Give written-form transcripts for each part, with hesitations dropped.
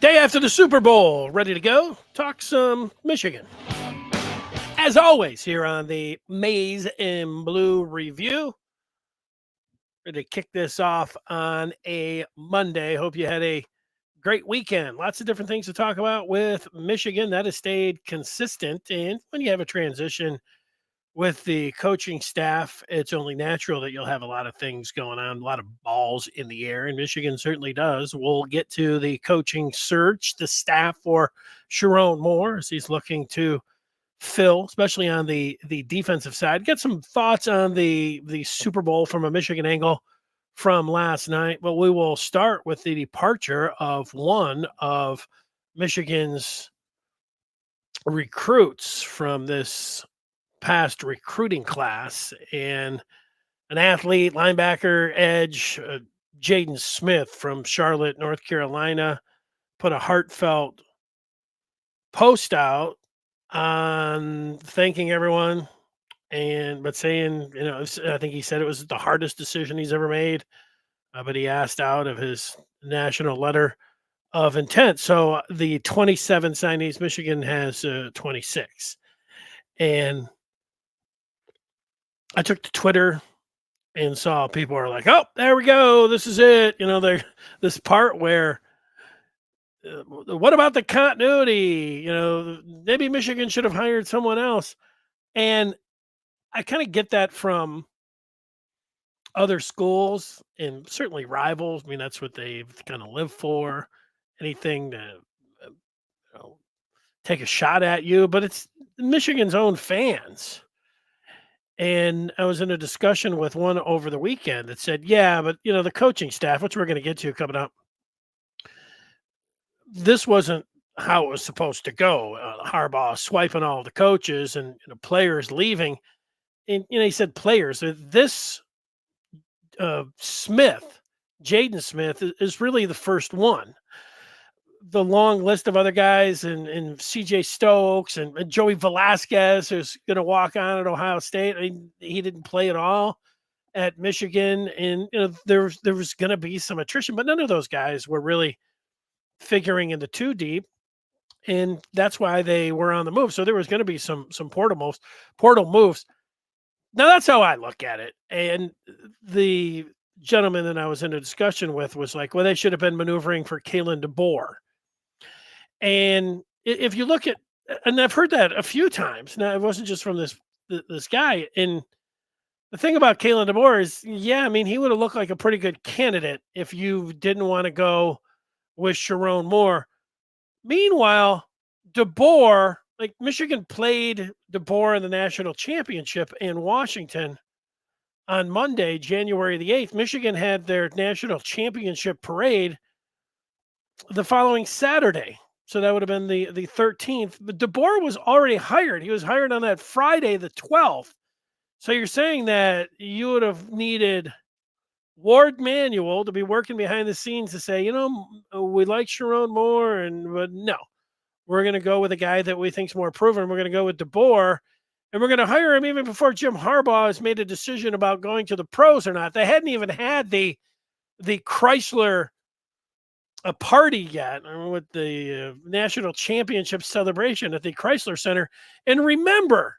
Day after the Super Bowl, ready to go? Talk some Michigan. As always, here on the Maize and Blue Review. Ready to kick this off on a Monday. Hope you had a great weekend. Lots of different things to talk about with Michigan. That has stayed consistent. And when you have a transition with the coaching staff, it's only natural that you'll have a lot of things going on, a lot of balls in the air, and Michigan certainly does. We'll get to the coaching search, the staff for Sharon Moore as he's looking to fill, especially on the defensive side. Get some thoughts on the Super Bowl from a Michigan angle from last night, but we will start with the departure of one of Michigan's recruits from this past recruiting class, and an athlete, linebacker, edge, Jaden Smith from Charlotte, North Carolina, put a heartfelt post out on thanking everyone but saying, I think he said it was the hardest decision he's ever made, but he asked out of his national letter of intent. So the 27 signees, Michigan has 26. And I took to Twitter and saw people are like, "Oh, there we go. This is it." This part where, what about the continuity? Maybe Michigan should have hired someone else. And I kind of get that from other schools and certainly rivals. I mean, that's what they've kind of lived for. Anything to take a shot at you, but it's Michigan's own fans. And I was in a discussion with one over the weekend that said, yeah, but the coaching staff, which we're going to get to coming up, this wasn't how it was supposed to go. Harbaugh swiping all the coaches and players leaving. And he said players. This Smith, Jaden Smith, is really the first one. The long list of other guys and CJ Stokes and Joey Velasquez, who's going to walk on at Ohio State. I mean, he didn't play at all at Michigan, and there was going to be some attrition, but none of those guys were really figuring into too deep, and that's why they were on the move. So there was going to be some portal moves. Now that's how I look at it. And the gentleman that I was in a discussion with was like, well, they should have been maneuvering for Kalen DeBoer. And if you look at, and I've heard that a few times. Now, it wasn't just from this guy. And the thing about Kalen DeBoer is, yeah, I mean, he would have looked like a pretty good candidate if you didn't want to go with Sharon Moore. Meanwhile, DeBoer, like Michigan played DeBoer in the national championship in Washington on Monday, January the 8th. Michigan had their national championship parade the following Saturday. So that would have been the 13th. But DeBoer was already hired. He was hired on that Friday, the 12th. So you're saying that you would have needed Ward Manuel to be working behind the scenes to say, we like Sharon Moore, but no, we're going to go with a guy that we think's more proven. We're going to go with DeBoer, and we're going to hire him even before Jim Harbaugh has made a decision about going to the pros or not. They hadn't even had the Chrysler a party yet with the national championship celebration at the Chrysler Center. And remember,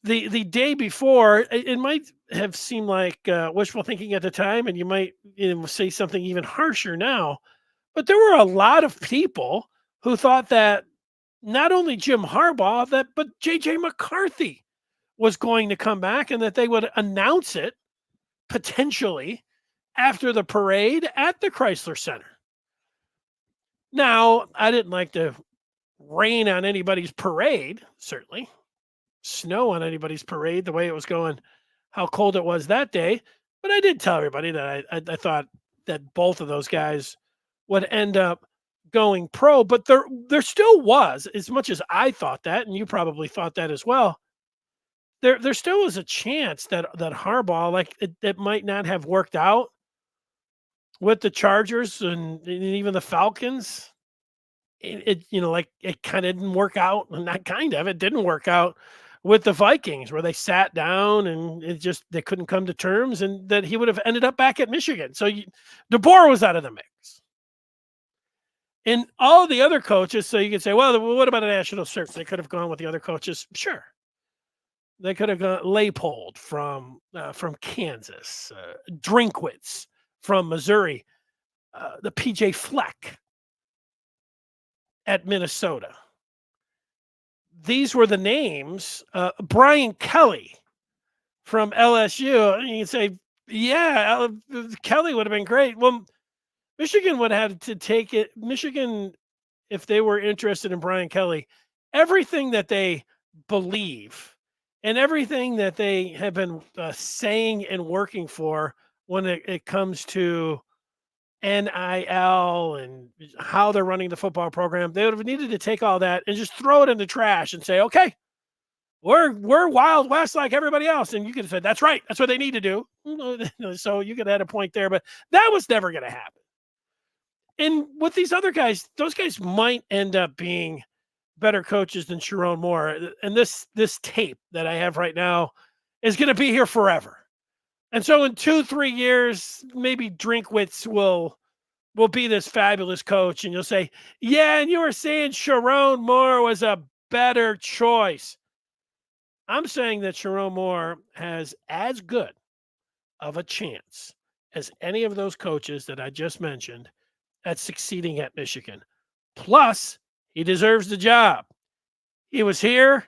the day before, it might have seemed like wishful thinking at the time, and you might say something even harsher now, but there were a lot of people who thought that not only Jim Harbaugh, but J.J. McCarthy was going to come back and that they would announce it potentially after the parade at the Chrysler Center. Now, I didn't like to rain on anybody's parade, certainly. Snow on anybody's parade, the way it was going, how cold it was that day. But I did tell everybody that I thought that both of those guys would end up going pro. But there still was, as much as I thought that, and you probably thought that as well, there still was a chance that Harbaugh, like it might not have worked out with the Chargers and even the Falcons. It kind of didn't work out. Not kind of, it didn't work out with the Vikings, where they sat down and they couldn't come to terms, and that he would have ended up back at Michigan. So DeBoer was out of the mix. And all the other coaches, so you could say, well, what about a national search? They could have gone with the other coaches. Sure, they could have gone Leipold from Kansas, Drinkwitz from Missouri, the PJ Fleck at Minnesota. These were the names. Brian Kelly from LSU. And you can say, yeah, Kelly would have been great. Well, Michigan would have had to take it. Michigan, if they were interested in Brian Kelly, everything that they believe and everything that they have been saying and working for when it comes to NIL and how they're running the football program, they would have needed to take all that and just throw it in the trash and say, okay, we're Wild West like everybody else. And you could have said, that's right. That's what they need to do. So you could have had a point there, but that was never going to happen. And with these other guys, those guys might end up being better coaches than Sharon Moore. And this tape that I have right now is going to be here forever. And so in 2-3 years, maybe Drinkwitz will be this fabulous coach, and you'll say, yeah, and you were saying Sharon Moore was a better choice. I'm saying that Sharon Moore has as good of a chance as any of those coaches that I just mentioned at succeeding at Michigan. Plus, he deserves the job. He was here.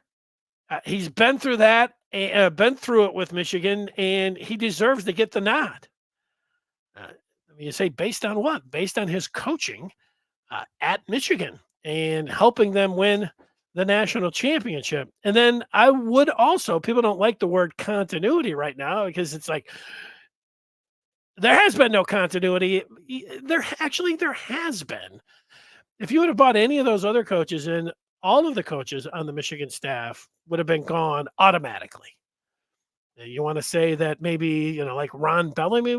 He's been through that, been through it with Michigan, and he deserves to get the nod. You say based on what? Based on his coaching at Michigan and helping them win the national championship. And then I would also, people don't like the word continuity right now because it's like, there has been no continuity. There has been. If you would have bought any of those other coaches in, all of the coaches on the Michigan staff would have been gone automatically. You want to say that maybe, like Ron Bellamy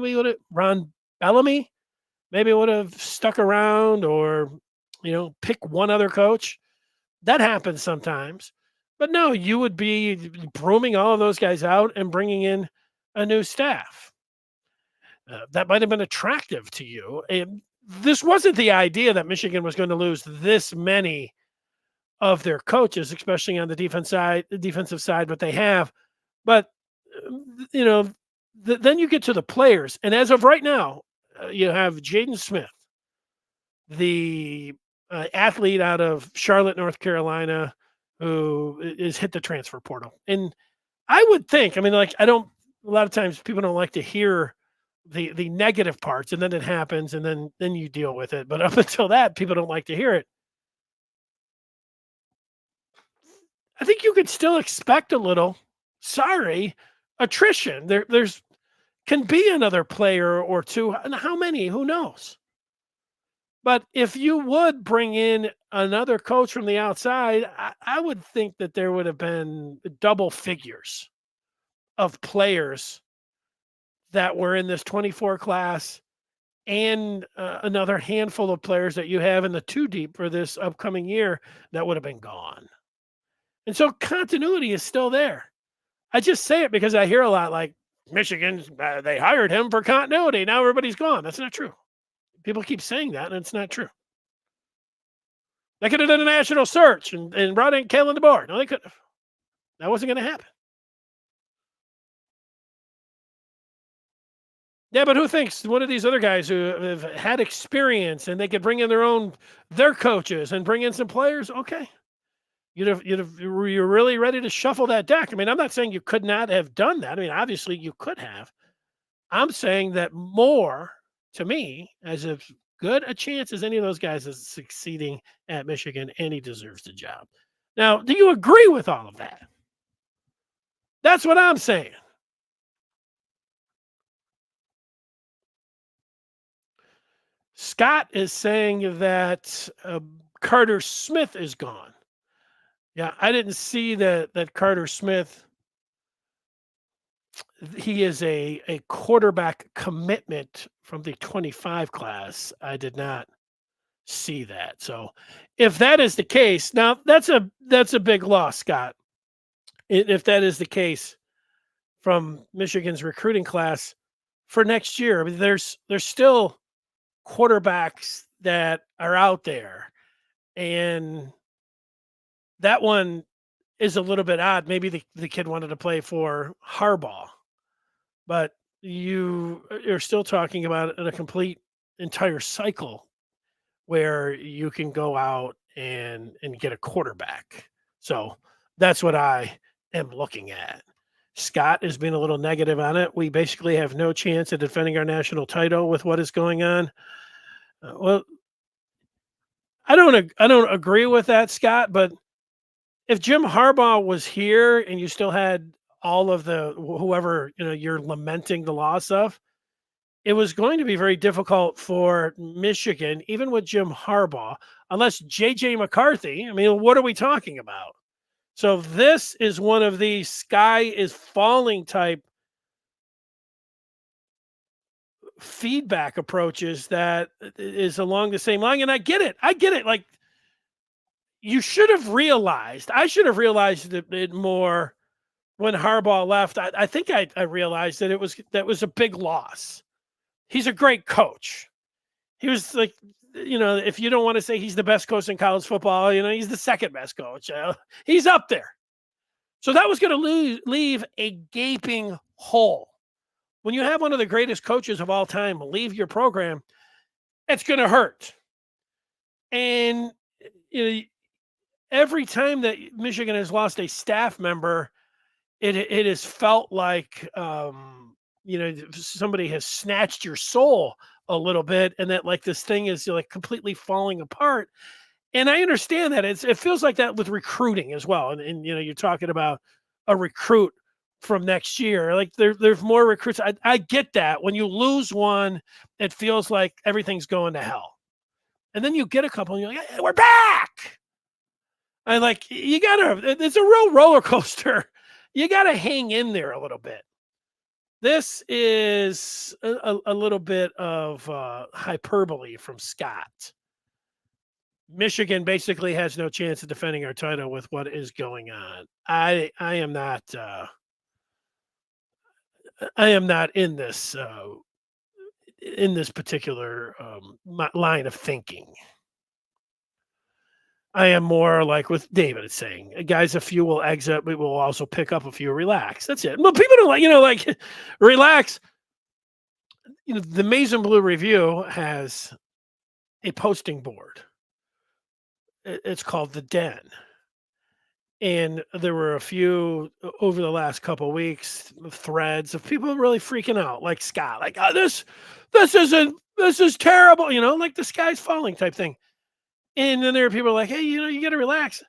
maybe would have stuck around, or, pick one other coach. That happens sometimes. But no, you would be brooming all of those guys out and bringing in a new staff. That might have been attractive to you. And this wasn't the idea that Michigan was going to lose this many of their coaches, especially on the defensive side, but they have. But, then you get to the players. And as of right now, you have Jaden Smith, the athlete out of Charlotte, North Carolina, who is hit the transfer portal. And I would think, a lot of times people don't like to hear the negative parts, and then it happens, and then you deal with it. But up until that, people don't like to hear it. I think you could still expect a little, attrition. There's can be another player or two, and how many, who knows? But if you would bring in another coach from the outside, I would think that there would have been double figures of players that were in this 24 class, and another handful of players that you have in the 2 deep for this upcoming year that would have been gone. And so continuity is still there. I just say it because I hear a lot like, Michigan, they hired him for continuity. Now everybody's gone. That's not true. People keep saying that, and it's not true. They could have done a national search and brought in Kalen DeBoer. No, they couldn't have. That wasn't going to happen. Yeah, but who thinks one of these other guys who have had experience and they could bring in their coaches and bring in some players? Okay. You're really ready to shuffle that deck. I'm not saying you could not have done that. Obviously you could have. I'm saying that more, to me, as good a chance as any of those guys is succeeding at Michigan, and he deserves the job. Now, do you agree with all of that? That's what I'm saying. Scott is saying that Carter Smith is gone. Yeah, I didn't see that Carter Smith, he is a quarterback commitment from the 25 class. I did not see that. So if that is the case, now that's a big loss, Scott. If that is the case from Michigan's recruiting class for next year, there's still quarterbacks that are out there, and that one is a little bit odd. Maybe the kid wanted to play for Harbaugh, but you're still talking about a complete entire cycle where you can go out and get a quarterback. So that's what I am looking at. Scott has been a little negative on it. We basically have no chance of defending our national title with what is going on. Well, I don't agree with that, Scott. But if Jim Harbaugh was here and you still had all of the whoever you're lamenting the loss of, it was going to be very difficult for Michigan, even with Jim Harbaugh, unless JJ McCarthy. I mean, what are we talking about? So this is one of the sky is falling type feedback approaches that is along the same line. And I get it. I get it. Like, you should have realized, I should have realized it more when Harbaugh left. I think I realized that was a big loss. He's a great coach. He was like, if you don't want to say he's the best coach in college football, he's the second best coach. He's up there. So that was going to leave a gaping hole. When you have one of the greatest coaches of all time leave your program, it's going to hurt. And every time that Michigan has lost a staff member, it has felt like somebody has snatched your soul a little bit, and that like this thing is like completely falling apart. And I understand that it feels like that with recruiting as well. And you're talking about a recruit from next year. Like there's more recruits. I get that. When you lose one, it feels like everything's going to hell. And then you get a couple and you're like, hey, we're back. And like, it's a real roller coaster. You gotta hang in there a little bit. This is a little bit of hyperbole from Scott. Michigan basically has no chance of defending our title with what is going on. I am not in this particular line of thinking. I am more like with David is saying, guys, a few will exit, but we'll also pick up a few. Relax. That's it. Well, people don't like, relax. The Maize and Blue Review has a posting board. It's called The Den. And there were a few over the last couple of weeks threads of people really freaking out, like Scott, like, oh, this is terrible, like the sky's falling type thing. And then there are people like, hey, you got to relax.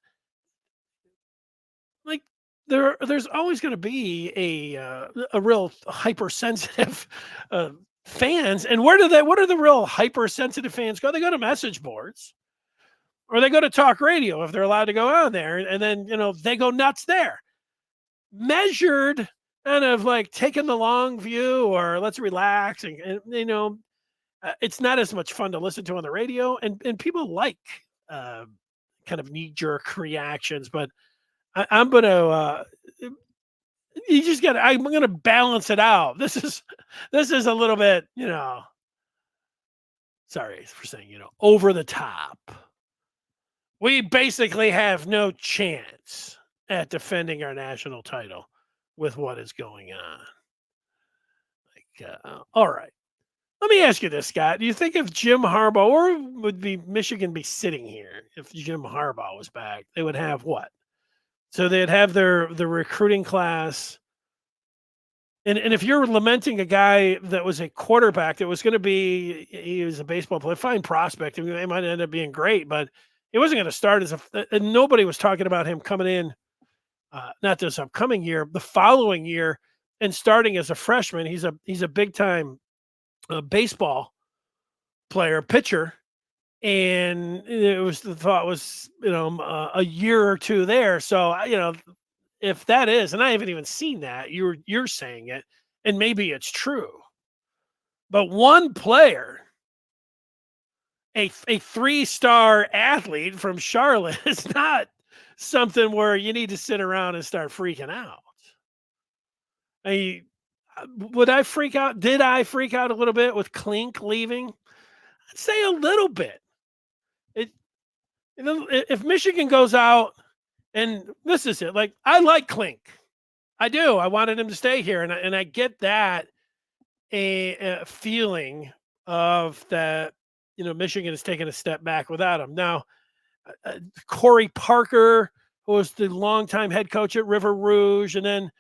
Like there's always going to be a real hypersensitive fans. And what are the real hypersensitive fans go? They go to message boards. Or they go to talk radio if they're allowed to go on there. And then, they go nuts there. Measured, kind of like taking the long view or let's relax. And it's not as much fun to listen to on the radio. And people like kind of knee-jerk reactions. But I'm going to, I'm going to balance it out. This is a little bit, sorry for saying, over the top. We basically have no chance at defending our national title with what is going on. All right. Let me ask you this, Scott. Do you think if Jim Harbaugh, or would Michigan be sitting here if Jim Harbaugh was back, they would have what? So they'd have the recruiting class. And if you're lamenting a guy that was a quarterback that was going to be, he was a baseball player, fine prospect, it might end up being great, but he wasn't going to start and nobody was talking about him coming in, not this upcoming year, the following year, and starting as a freshman. He's a big time baseball player, pitcher, and the thought was a year or two there. So if that is, and I haven't even seen that, you're saying it, and maybe it's true, but one player. A 3-star athlete from Charlotte is not something where you need to sit around and start freaking out. Would I freak out? Did I freak out a little bit with Clink leaving? I'd say a little bit. It, if Michigan goes out, and this is it, like I like Clink, I do. I wanted him to stay here, and I get that a feeling of that. Michigan has taken a step back without him. Now, Corey Parker, who was the longtime head coach at River Rouge, and then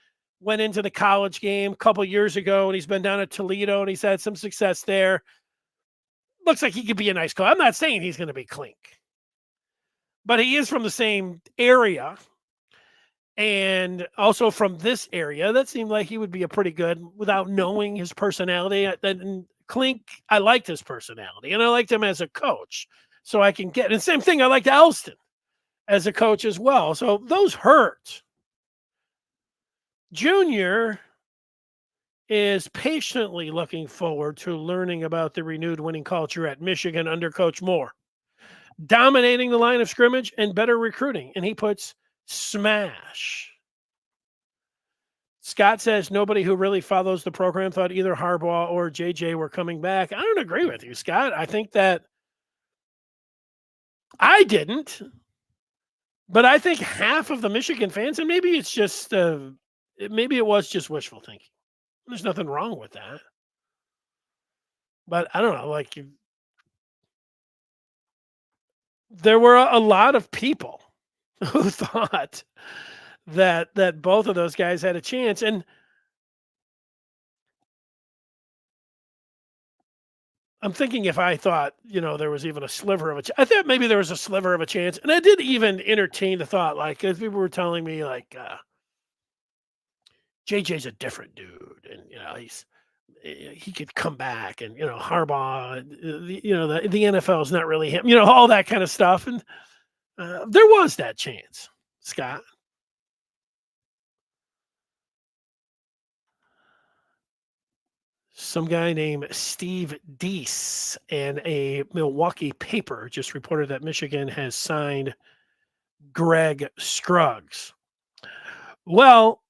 went into the college game a couple years ago, and he's been down at Toledo, and he's had some success there. Looks like he could be a nice coach. I'm not saying he's going to be Clink, but he is from the same area, and also from this area. That seemed like he would be a pretty good, without knowing his personality. And Clink, I liked his personality, and I liked him as a coach. So I can get, and same thing, I liked Elston as a coach as well. So those hurt. Junior is patiently looking forward to learning about the renewed winning culture at Michigan under Coach Moore, dominating the line of scrimmage and better recruiting. And he puts smash. Scott says nobody who really follows the program thought either Harbaugh or JJ were coming back. I don't agree with you, Scott. I think that I didn't, but I think half of the Michigan fans, and maybe it's just, maybe it was just wishful thinking. There's nothing wrong with that. But I don't know, like there were a lot of people who thought that both of those guys had a chance. And I'm thinking if I thought, there was even a sliver of a chance, I thought maybe there was a sliver of a chance. And I did even entertain the thought, like, if people were telling me, like, JJ's a different dude, and he could come back, and Harbaugh, the NFL is not really him, all that kind of stuff, and there was that chance, Scott. Some guy named Steve Deese and a Milwaukee paper just reported that Michigan has signed Greg Scruggs. Well,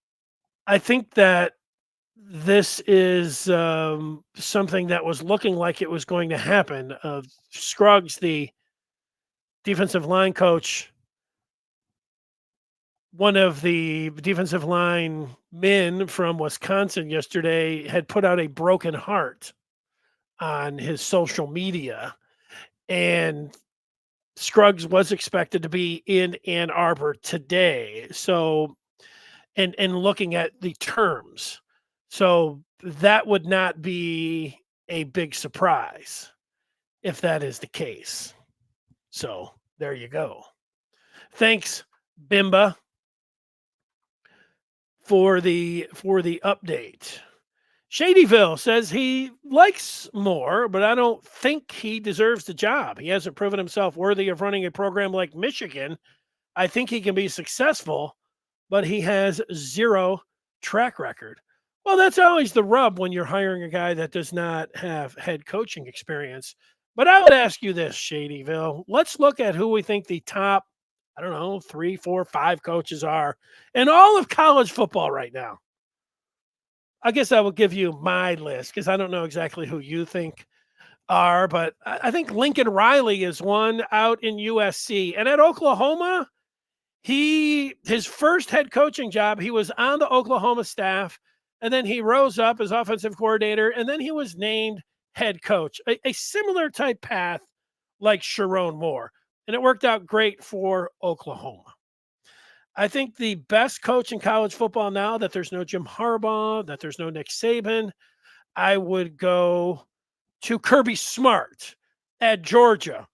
I think that this is something that was looking like it was going to happen. Scruggs, the defensive line coach, one of the defensive line men from Wisconsin yesterday had put out a broken heart on his social media, and Scruggs was expected to be in Ann Arbor today. So, and looking at the terms, so that would not be a big surprise if that is the case. So there you go. Thanks, Bimba, for the update. Shadyville says he likes Moore, but I don't think he deserves the job. He hasn't proven himself worthy of running a program like Michigan. I think he can be successful, but he has zero track record. Well, that's always the rub when you're hiring a guy that does not have head coaching experience. But I would ask you this, Shadyville. Let's look at who we think the top, 3, 4, 5 coaches are in all of college football right now. I guess I will give you my list because I don't know exactly who you think are, but I think Lincoln Riley is one out in USC. And at Oklahoma, his first head coaching job, he was on the Oklahoma staff, and then he rose up as offensive coordinator, and then he was named head coach, a similar type path like Sharon Moore. And it worked out great for Oklahoma. I think the best coach in college football now that there's no Jim Harbaugh, that there's no Nick Saban, I would go to Kirby Smart at Georgia,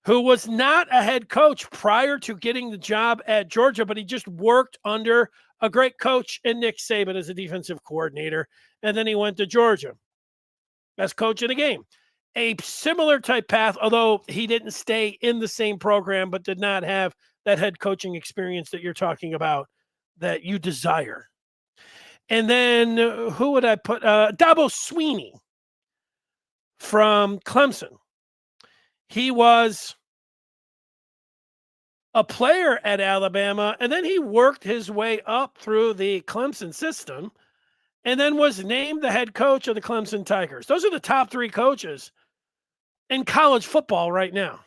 who was not a head coach prior to getting the job at Georgia, but he just worked under a great coach in Nick Saban as a defensive coordinator. And then he went to Georgia. Best coach in the game. A similar type path, although he didn't stay in the same program, but did not have that head coaching experience that you're talking about that you desire. And then who would I put? Dabo Swinney from Clemson. He was a player at Alabama, and then he worked his way up through the Clemson system and then was named the head coach of the Clemson Tigers. Those are the top 3 coaches in college football right now.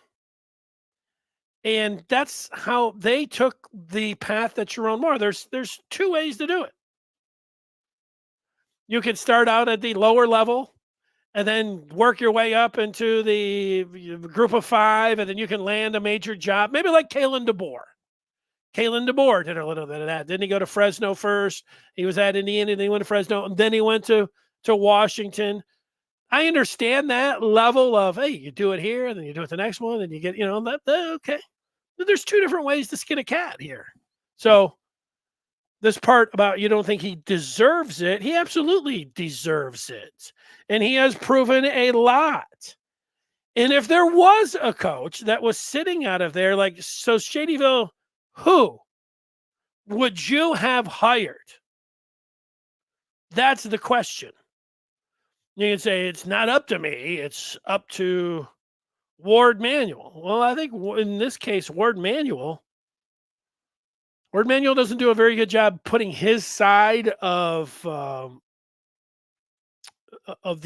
And that's how they took the path that Sharon Moore. There's two ways to do it. You can start out at the lower level and then work your way up into the group of five, and then you can land a major job, maybe like Kalen DeBoer. Kalen DeBoer did a little bit of that. Didn't he go to Fresno first? He was at Indiana, then he went to Fresno, and then he went to Washington. I understand that level of, hey, you do it here, and then you do it the next one, and you get, okay. There's two different ways to skin a cat here. So this part about you don't think he deserves it, he absolutely deserves it. And he has proven a lot. And if there was a coach that was sitting out of there, like, so Shadyville, who would you have hired? That's the question. You can say it's not up to me, it's up to Ward Manuel. Well, I think in this case, Ward Manuel doesn't do a very good job putting his side of the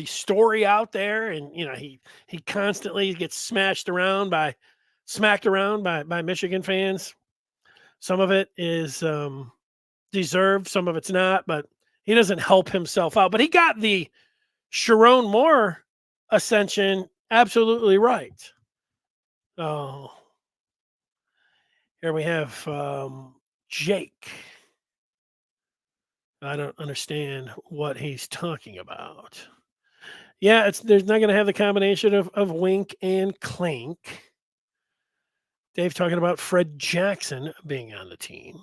story out there, and he constantly gets smacked around by Michigan fans. Some of it is deserved, some of it's not, but he doesn't help himself out. But he got the Sharon Moore ascension absolutely right. Oh, here we have Jake. I don't understand what he's talking about. Yeah, there's not going to have the combination of Wink and Clink. Dave talking about Fred Jackson being on the team.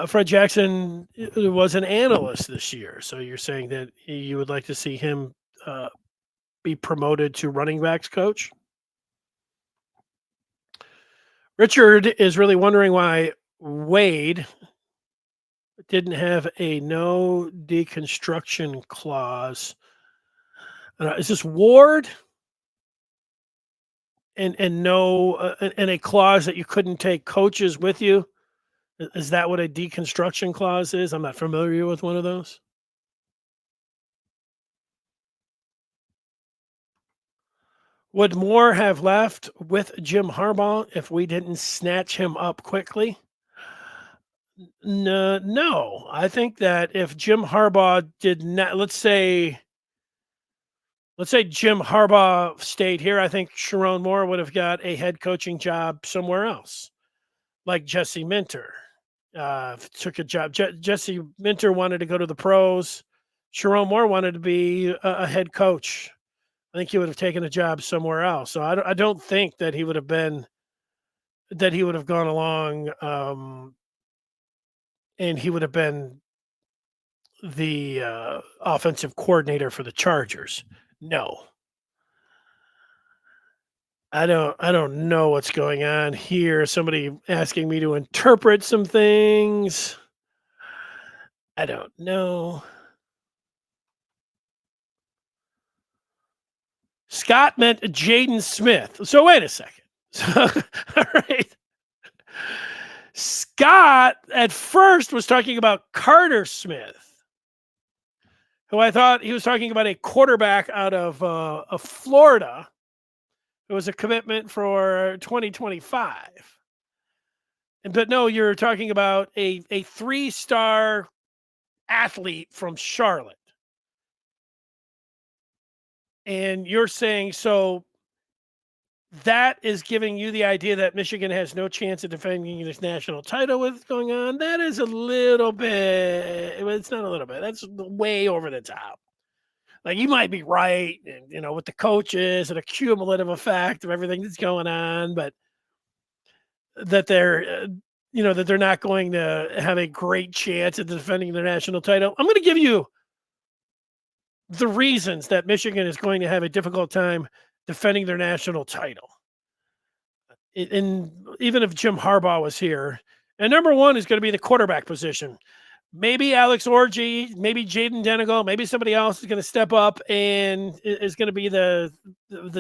Fred Jackson was an analyst this year, so you're saying that you would like to see him be promoted to running backs coach? Richard is really wondering why Wade didn't have a no deconstruction clause. Is this Ward? And no, and a clause that you couldn't take coaches with you? Is that what a deconstruction clause is? I'm not familiar with one of those. Would Moore have left with Jim Harbaugh if we didn't snatch him up quickly? No. I think that if Jim Harbaugh did not, let's say Jim Harbaugh stayed here, I think Sharon Moore would have got a head coaching job somewhere else, like Jesse Minter. Took a job. Jesse Minter wanted to go to the pros. Sharon Moore wanted to be a head coach. I think he would have taken a job somewhere else. So I don't think that he would have gone along, and he would have been the offensive coordinator for the Chargers. No. I don't know what's going on here. Somebody asking me to interpret some things. I don't know. Scott meant Jaden Smith. So wait a second. All right. Scott at first was talking about Carter Smith, who I thought he was talking about a quarterback out of Florida. It was a commitment for 2025. But no, you're talking about a 3-star athlete from Charlotte. And you're saying, so that is giving you the idea that Michigan has no chance of defending this national title with what's going on. That is a little bit, it's not a little bit, that's way over the top. Like, you might be right, and with the coaches and a cumulative effect of everything that's going on, but that they're, that they're not going to have a great chance at defending the national title. I'm going to give you the reasons that Michigan is going to have a difficult time defending their national title. And even if Jim Harbaugh was here, and number one is going to be the quarterback position. Maybe Alex Orji, maybe Jaden Denegal, maybe somebody else is going to step up and is going to be the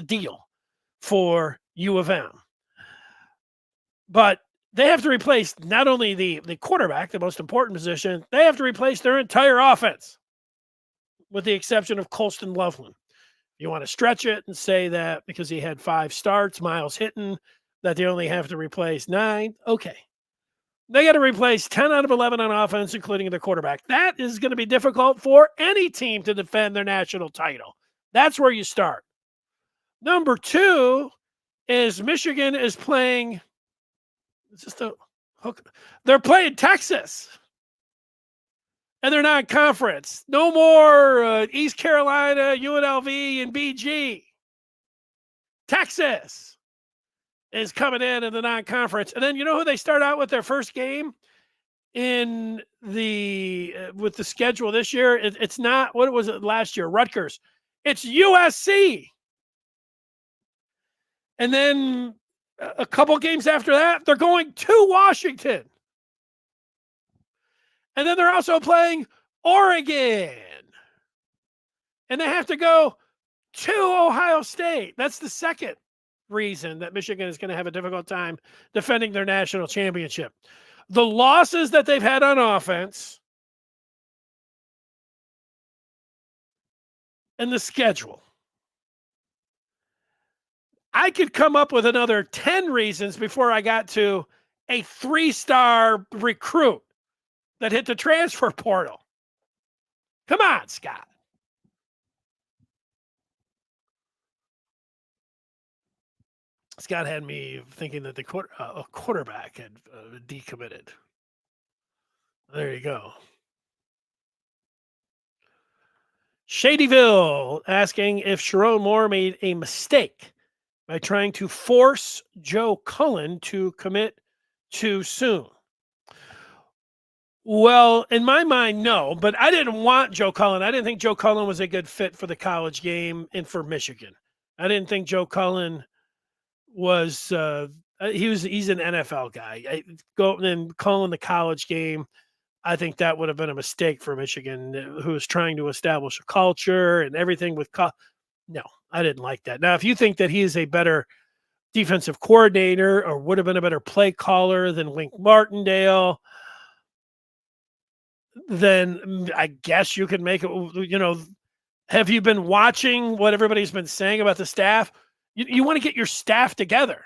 deal for U of M. But they have to replace not only the quarterback, the most important position, they have to replace their entire offense. with the exception of Colston Loveland. You want to stretch it and say that because he had 5 starts, Miles Hinton, that they only have to replace 9. Okay. They got to replace 10 out of 11 on offense, including the quarterback. That is going to be difficult for any team to defend their national title. That's where you start. Number 2 is Michigan is playing. It's just a hook. They're playing Texas. And they're not conference. No more East Carolina, UNLV, and BG. Texas is coming in the non-conference. And then you know who they start out with their first game in the with the schedule this year? It's not, what was it last year? Rutgers. It's USC. And then a couple games after that, they're going to Washington. And then they're also playing Oregon. And they have to go to Ohio State. That's the second reason that Michigan is going to have a difficult time defending their national championship. The losses that they've had on offense and the schedule. I could come up with another 10 reasons before I got to a 3-star recruit that hit the transfer portal. Come on, Scott. Scott had me thinking that the quarterback had decommitted. There you go. Shadyville asking if Sharon Moore made a mistake by trying to force Joe Cullen to commit too soon. Well, in my mind, no, but I didn't want Joe Cullen. I didn't think Joe Cullen was a good fit for the college game and for Michigan. I didn't think Joe Cullen was he's an NFL guy. Go and Cullen the college game. I think that would have been a mistake for Michigan, who was trying to establish a culture and everything with no, I didn't like that. Now, if you think that he is a better defensive coordinator or would have been a better play caller than Wink Martindale, then I guess you could make it, have you been watching what everybody's been saying about the staff? You want to get your staff together.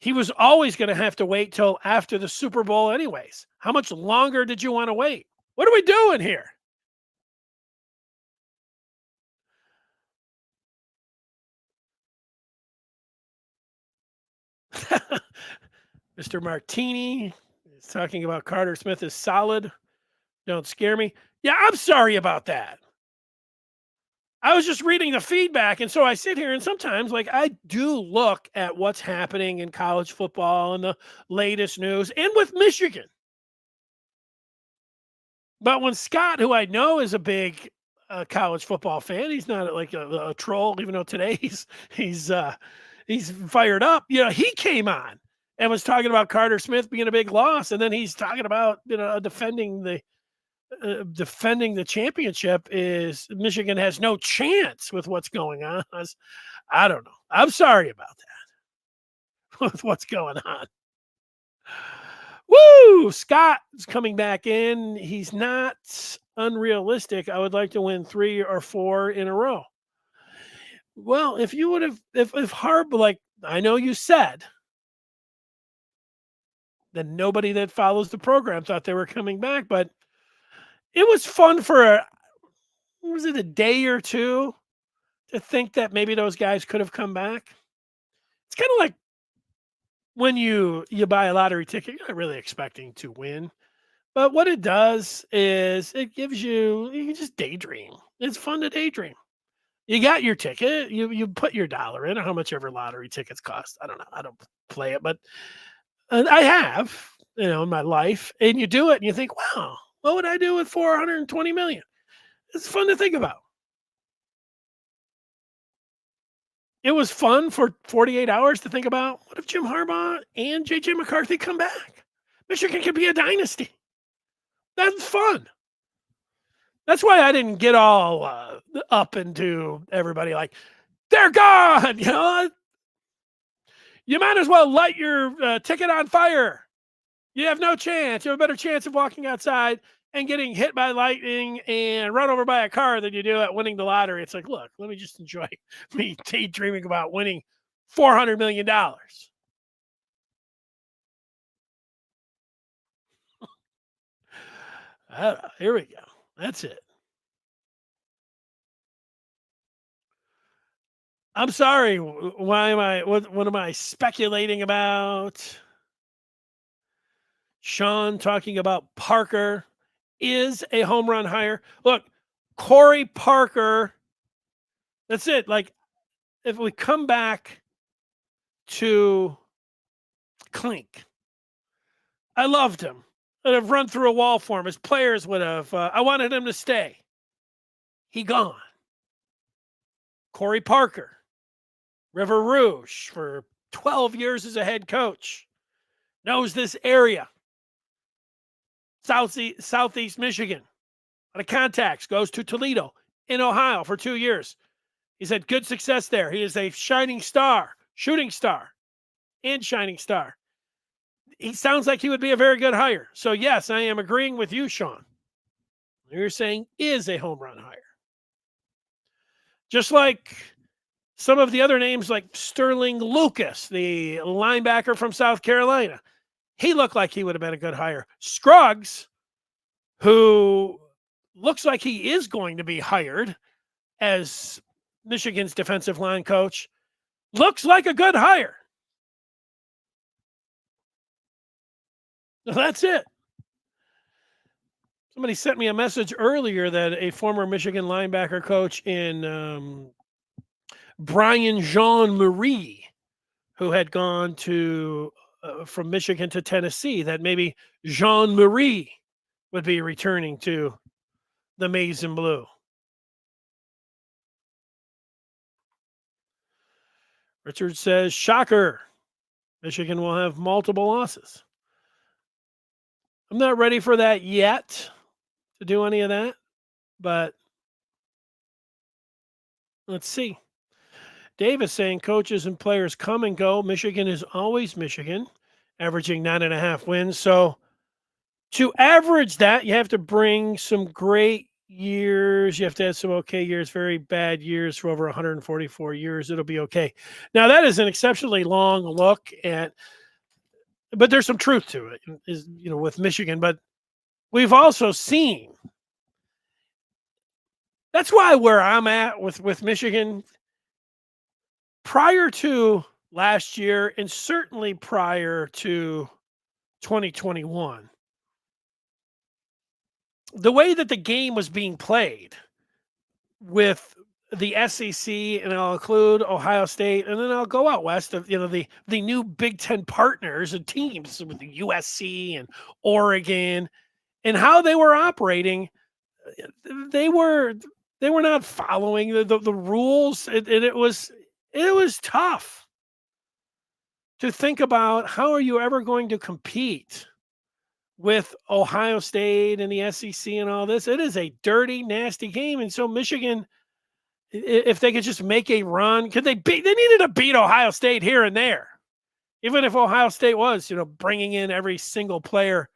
He was always going to have to wait till after the Super Bowl anyways. How much longer did you want to wait? What are we doing here? Mr. Martini is talking about Carter Smith is solid. Don't scare me. Yeah, I'm sorry about that. I was just reading the feedback, and so I sit here and sometimes I do look at what's happening in college football and the latest news and with Michigan. But when Scott, who I know is a big college football fan, he's not like a troll, even though today he's fired up. He came on and was talking about Carter Smith being a big loss, and then he's talking about defending the championship is Michigan has no chance with what's going on. I don't know. I'm sorry about that with what's going on. Woo! Scott is coming back in. He's not unrealistic. I would like to win 3 or 4 in a row. Well, if you would have, if Harbaugh, I know you said, then nobody that follows the program thought they were coming back, but it was fun for was it a day or two to think that maybe those guys could have come back? It's kind of like when you buy a lottery ticket, you're not really expecting to win. But what it does is it gives you can just daydream. It's fun to daydream. You got your ticket, you put your dollar in, or how much ever lottery tickets cost. I don't know. I don't play it, but I have, in my life. And you do it and you think, wow, what would I do with 420 million? It's fun to think about. It was fun for 48 hours to think about, what if Jim Harbaugh and J.J. McCarthy come back? Michigan could be a dynasty. That's fun. That's why I didn't get all up into everybody like, they're gone. You might as well light your ticket on fire. You have no chance. You have a better chance of walking outside and getting hit by lightning and run over by a car than you do at winning the lottery. It's like, look, let me just enjoy me daydreaming about winning $400 million. Here we go. That's it. I'm sorry. Why am I? What am I speculating about? Sean talking about Parker is a home run hire. Look, Corey Parker. That's it. Like, if we come back to Clink, I loved him. I'd have run through a wall for him. His players would have. I wanted him to stay. He gone. Corey Parker, River Rouge for 12 years as a head coach. Knows this area. Southeast Michigan. A lot of contacts. Goes to Toledo in Ohio for 2 years. He's had good success there. He is a shining star, shooting star, and shining star. He sounds like he would be a very good hire. So, yes, I am agreeing with you, Sean. You're saying is a home run hire. Just like some of the other names like Sterling Lucas, the linebacker from South Carolina. He looked like he would have been a good hire. Scruggs, who looks like he is going to be hired as Michigan's defensive line coach, looks like a good hire. That's it. Somebody sent me a message earlier that a former Michigan linebacker coach in Brian Jean-Marie, who had gone to from Michigan to Tennessee, that maybe Jean-Marie would be returning to the maize and blue. Richard says, shocker, Michigan will have multiple losses. I'm not ready for that yet to do any of that, but let's see. Dave is saying coaches and players come and go. Michigan is always Michigan, averaging 9.5 wins. So to average that, you have to bring some great years. You have to have some okay years, very bad years for over 144 years. It'll be okay. Now, that is an exceptionally long look at, but there's some truth to it, is, with Michigan. But we've also seen, that's why where I'm at with Michigan, prior to last year and certainly prior to 2021, the way that the game was being played with the SEC, and I'll include Ohio State, and then I'll go out west of the new Big Ten partners and teams with the USC and Oregon, and how they were operating. They were not following the rules, and it was tough to think about how are you ever going to compete with Ohio State and the SEC and all this. It is a dirty, nasty game. And so Michigan, if they could just make a run, they needed to beat Ohio State here and there. Even if Ohio State was, bringing in every single player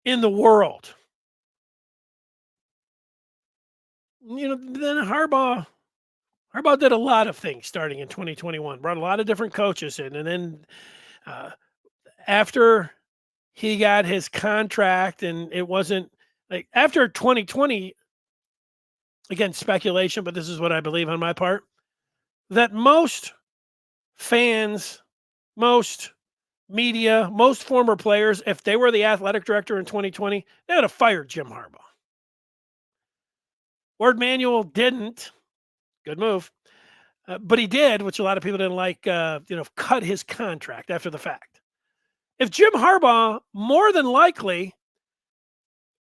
in the world. Then Harbaugh did a lot of things starting in 2021, brought a lot of different coaches in. And then after he got his contract, and it wasn't like after 2020, again, speculation, but this is what I believe on my part, that most fans, most media, most former players, if they were the athletic director in 2020, they would have fired Jim Harbaugh. Ward Manuel didn't. Good move. But he did, which a lot of people didn't like, cut his contract after the fact. If Jim Harbaugh, more than likely,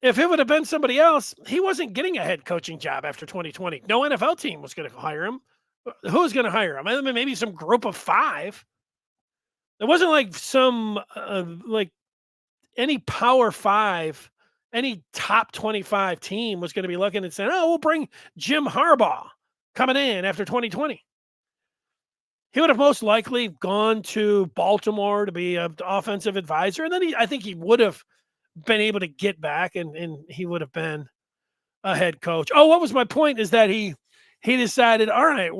if it would have been somebody else, he wasn't getting a head coaching job after 2020. No NFL team was going to hire him. Who was going to hire him? I mean, maybe some group of 5. It wasn't like some, like any Power 5, any top 25 team was going to be looking and saying, oh, we'll bring Jim Harbaugh coming in after 2020. He would have most likely gone to Baltimore to be an offensive advisor. And then I think he would have been able to get back, and he would have been a head coach. Oh, what was my point is that he decided, all right,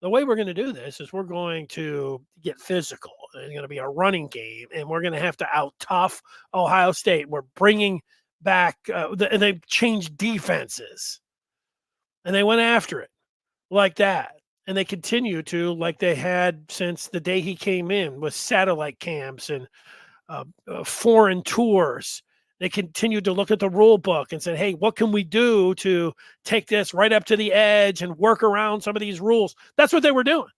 the way we're gonna do this is we're going to get physical. It's gonna be a running game, and we're gonna have to out tough Ohio State. We're bringing back, and they changed defenses, and they went after it like that. And they continue to, like they had since the day he came in, with satellite camps and foreign tours. They continued to look at the rule book and said, hey, what can we do to take this right up to the edge and work around some of these rules? That's what they were doing.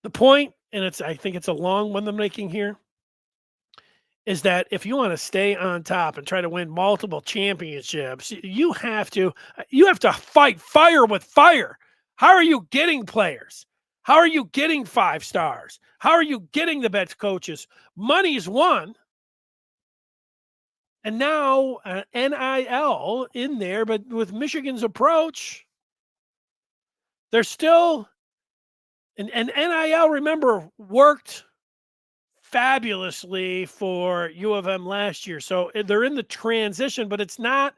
The point, and I think it's a long one I'm making here, is that if you want to stay on top and try to win multiple championships, you have to fight fire with fire. How are you getting players? How are you getting 5 stars? How are you getting the best coaches? Money's one. And now NIL in there, but with Michigan's approach, they're still, and NIL, remember, worked fabulously for U of M last year. So they're in the transition, but it's not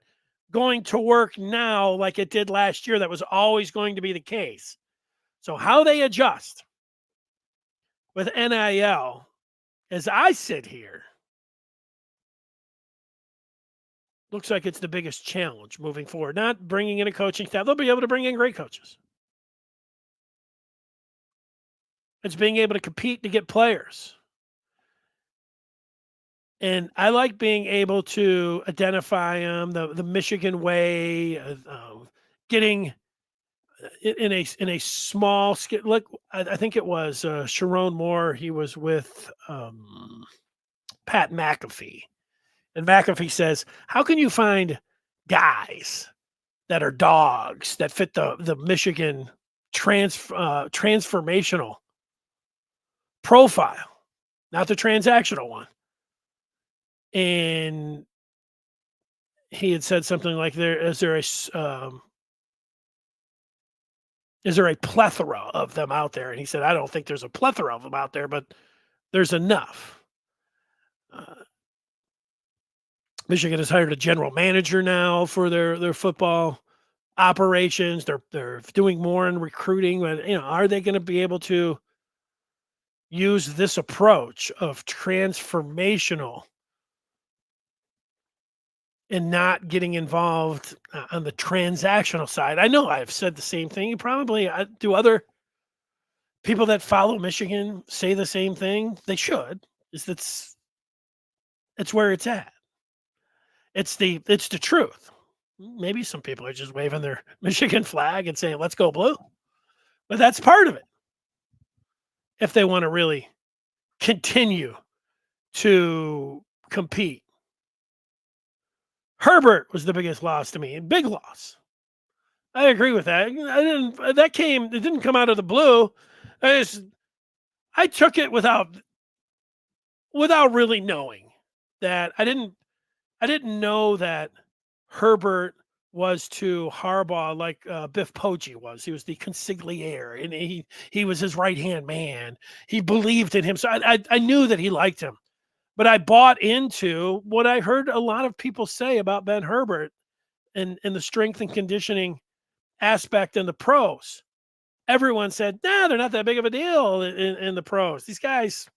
going to work now like it did last year. That was always going to be the case. So how they adjust with NIL, as I sit here, looks like it's the biggest challenge moving forward. Not bringing in a coaching staff. They'll be able to bring in great coaches. It's being able to compete to get players. And I like being able to identify them the Michigan way of getting in a small scale. Like I think it was Sharon Moore. He was with Pat McAfee, and McAfee says, "How can you find guys that are dogs that fit the Michigan transformational profile, not the transactional one?" And he had said something like, is there a plethora of them out there? And he said, I don't think there's a plethora of them out there, but there's enough. Michigan has hired a general manager now for their football operations. They're doing more in recruiting, but are they going to be able to use this approach of transformational and not getting involved on the transactional side? I know I've said the same thing. You probably do. Other people that follow Michigan say the same thing. They should. It's where it's at. It's the truth. Maybe some people are just waving their Michigan flag and saying, "Let's go blue," but that's part of it. If they want to really continue to compete, Herbert was the biggest loss to me. Big loss. I agree with that. It didn't come out of the blue. I took it without really knowing that. I didn't know that Herbert was to Harbaugh like Biff Poggi was. He was the consigliere, and he was his right-hand man. He believed in him. So I knew that he liked him. But I bought into what I heard a lot of people say about Ben Herbert and the strength and conditioning aspect in the pros. Everyone said, nah, they're not that big of a deal in the pros. These guys,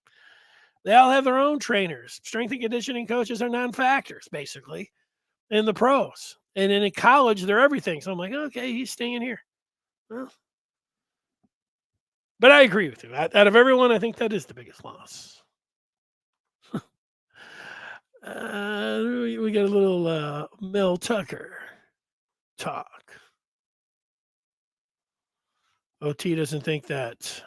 they all have their own trainers. Strength and conditioning coaches are non-factors, basically, in the pros. And in college, they're everything. So I'm like, okay, he's staying here. Well, but I agree with you. Out of everyone, I think that is the biggest loss. We got a little Mel Tucker talk. OT doesn't think that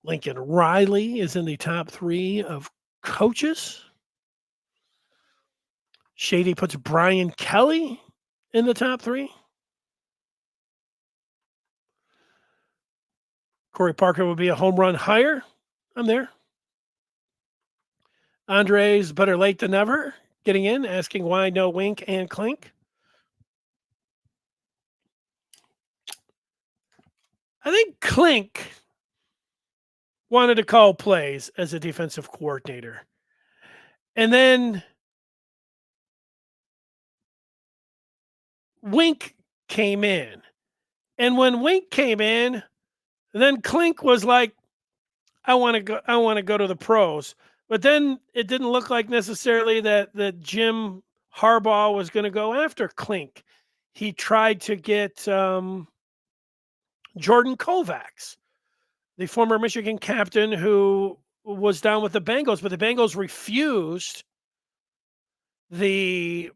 Lincoln Riley is in the top 3 of coaches. Shady puts Brian Kelly in the top 3. Corey Parker would be a home run higher. I'm there. Andre's better late than never. Getting in, asking why no Wink and Clink. I think Clink wanted to call plays as a defensive coordinator. And then Wink came in. And when Wink came in, then Clink was like, I want to go to the pros. But then it didn't look like necessarily that Jim Harbaugh was going to go after Clink. He tried to get Jordan Kovacs, the former Michigan captain who was down with the Bengals, but the Bengals refused the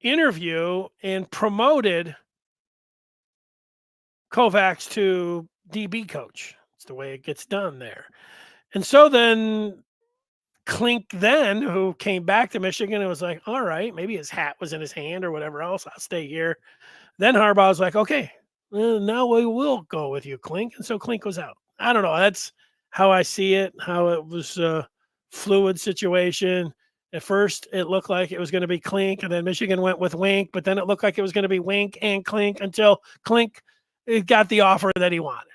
interview and promoted Kovacs to DB coach. It's the way it gets done there. And so then Clink then, who came back to Michigan and was like, all right, maybe his hat was in his hand or whatever else. I'll stay here. Then Harbaugh was like, okay, now we will go with you, Clink. And so Clink was out. I don't know. That's how I see it, how it was a fluid situation. At first, it looked like it was going to be Clink, and then Michigan went with Wink, but then it looked like it was going to be Wink and Clink until Clink got the offer that he wanted.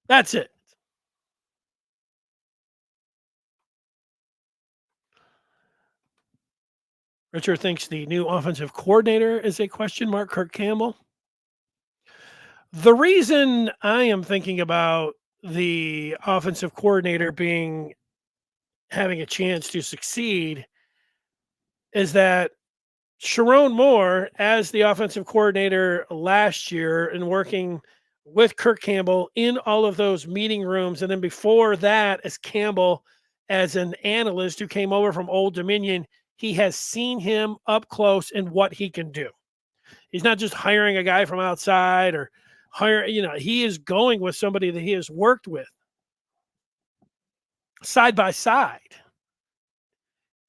That's it. Richard thinks the new offensive coordinator is a question mark, Kirk Campbell. The reason I am thinking about the offensive coordinator being having a chance to succeed is that Sharon Moore, as the offensive coordinator last year and working with Kirk Campbell in all of those meeting rooms, and then before that, as Campbell, as an analyst who came over from Old Dominion, he has seen him up close and what he can do. He's not just hiring a guy from outside or he is going with somebody that he has worked with side by side.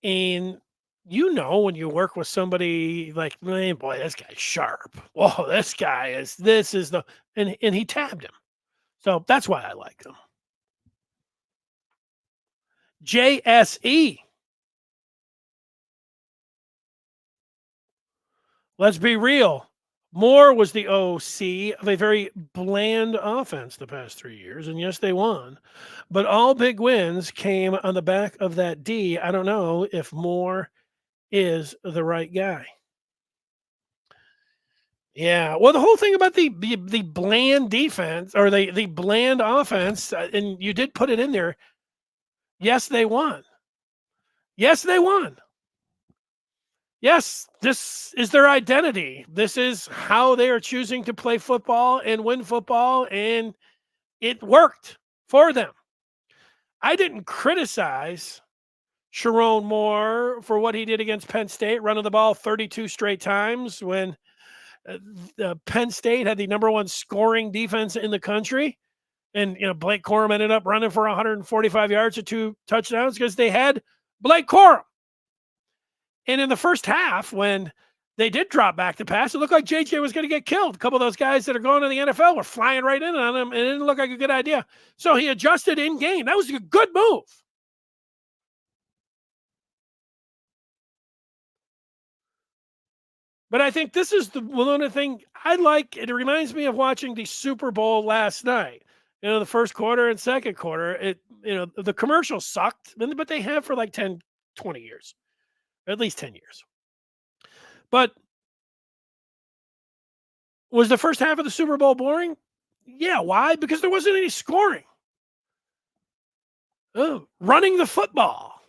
And when you work with somebody like, man, boy, this guy's sharp. Whoa, this is the and he tabbed him. So that's why I like him. JSE. Let's be real. Moore was the OC of a very bland offense the past 3 years, and yes, they won. But all big wins came on the back of that D. I don't know if Moore is the right guy. Yeah, well, the whole thing about the bland defense or the bland offense, and you did put it in there. Yes, they won. Yes, they won. Yes, this is their identity. This is how they are choosing to play football and win football, and it worked for them. I didn't criticize Sharon Moore for what he did against Penn State, running the ball 32 straight times when Penn State had the number one scoring defense in the country. And, Blake Corum ended up running for 145 yards or 2 touchdowns because they had Blake Corum. And in the first half, when they did drop back to pass, it looked like JJ was going to get killed. A couple of those guys that are going to the NFL were flying right in on him, and it didn't look like a good idea. So he adjusted in game. That was a good move. But I think this is the one thing I like. It reminds me of watching the Super Bowl last night. The first quarter and second quarter, the commercials sucked, but they have for like 10, 20 years, at least 10 years. But was the first half of the Super Bowl boring? Yeah. Why? Because there wasn't any scoring. Running the football.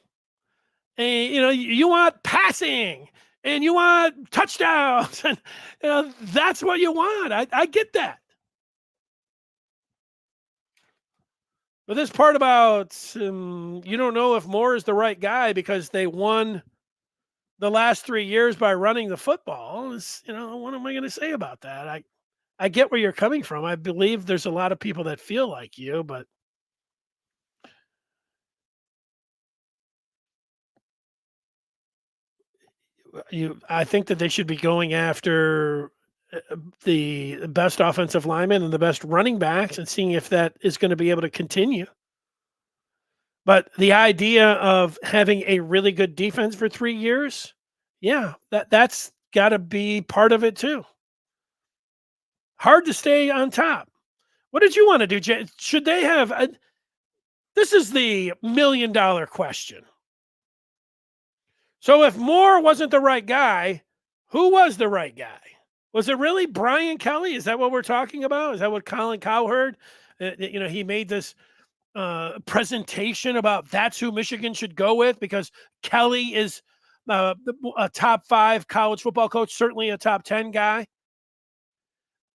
And, you want passing and you want touchdowns. And that's what you want. I get that. But this part about you don't know if Moore is the right guy because they won the last 3 years by running the football is, what am I going to say about that? I get where you're coming from. I believe there's a lot of people that feel like you, but I think that they should be going after the best offensive lineman and the best running backs and seeing if that is going to be able to continue. But the idea of having a really good defense for 3 years, yeah, that's got to be part of it too. Hard to stay on top. What did you want to do, Jay? Should they have This is the $1,000,000 question. So if Moore wasn't the right guy, who was the right guy? Was it really Brian Kelly? Is that what we're talking about? Is that what Colin Cowherd? He made this presentation about that's who Michigan should go with because Kelly is a top 5 college football coach, certainly a top 10 guy.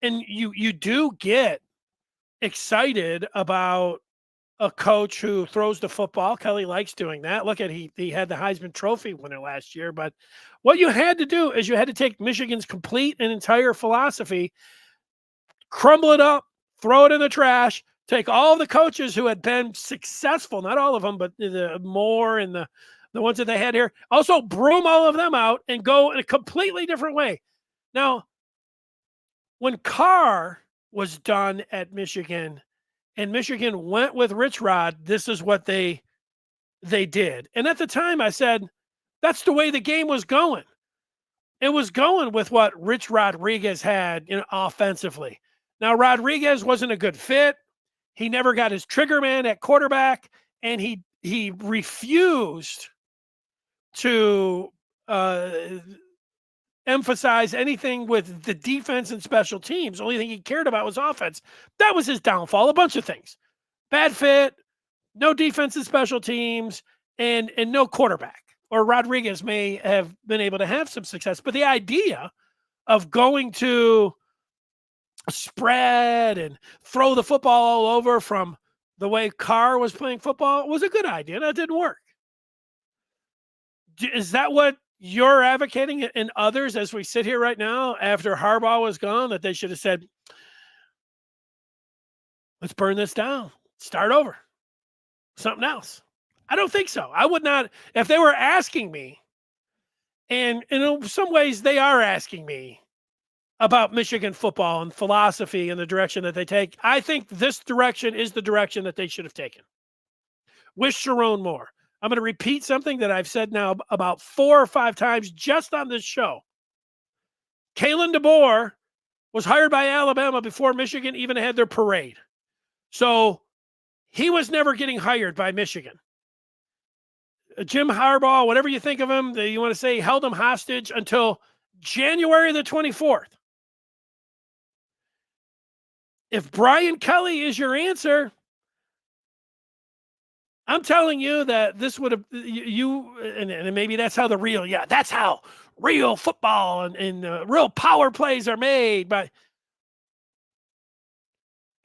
And you do get excited about a coach who throws the football. Kelly likes doing that. Look at he had the Heisman Trophy winner last year. But what you had to do is you had to take Michigan's complete and entire philosophy, crumble it up, throw it in the trash, take all the coaches who had been successful, not all of them, but the Moore and the ones that they had here, also broom all of them out and go in a completely different way. Now, when Carr was done at Michigan and Michigan went with Rich Rod, this is what they did. And at the time I said, that's the way the game was going. It was going with what Rich Rodriguez had offensively. Now, Rodriguez wasn't a good fit. He never got his trigger man at quarterback, and he refused to emphasize anything with the defense and special teams. The only thing he cared about was offense. That was his downfall. A bunch of things. Bad fit, no defense and special teams, and no quarterback. Or Rodriguez may have been able to have some success. But the idea of going to a spread and throw the football all over from the way Carr was playing football was a good idea. That didn't work. Is that what you're advocating and others as we sit here right now after Harbaugh was gone, that they should have said, let's burn this down, start over, something else? I don't think so. I would not, if they were asking me, and in some ways they are asking me about Michigan football and philosophy and the direction that they take, I think this direction is the direction that they should have taken. With Sharon Moore. I'm going to repeat something that I've said now about 4 or 5 times just on this show. Kalen DeBoer was hired by Alabama before Michigan even had their parade. So he was never getting hired by Michigan. Jim Harbaugh, whatever you think of him, you want to say held him hostage until January the 24th. If Brian Kelly is your answer, I'm telling you that this would have and maybe that's how that's how real football and real power plays are made. But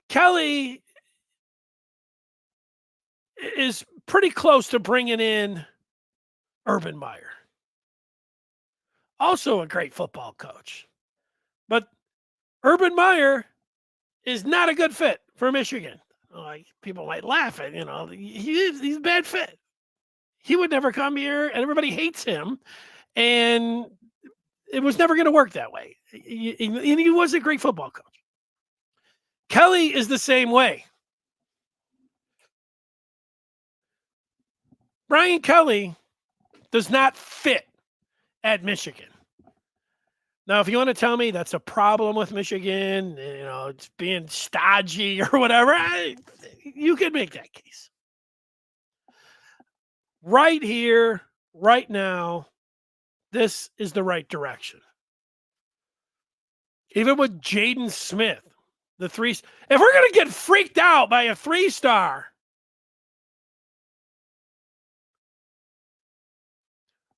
Kelly is pretty close to bringing in Urban Meyer, also a great football coach. But Urban Meyer is not a good fit for Michigan. Like, people might laugh at, he's a bad fit. He would never come here, and everybody hates him. And it was never going to work that way. He was a great football coach. Kelly is the same way. Brian Kelly does not fit at Michigan. Now, if you want to tell me that's a problem with Michigan, it's being stodgy or whatever, you could make that case. Right here, right now, this is the right direction. Even with Jaden Smith, the 3, if we're going to get freaked out by a 3-star,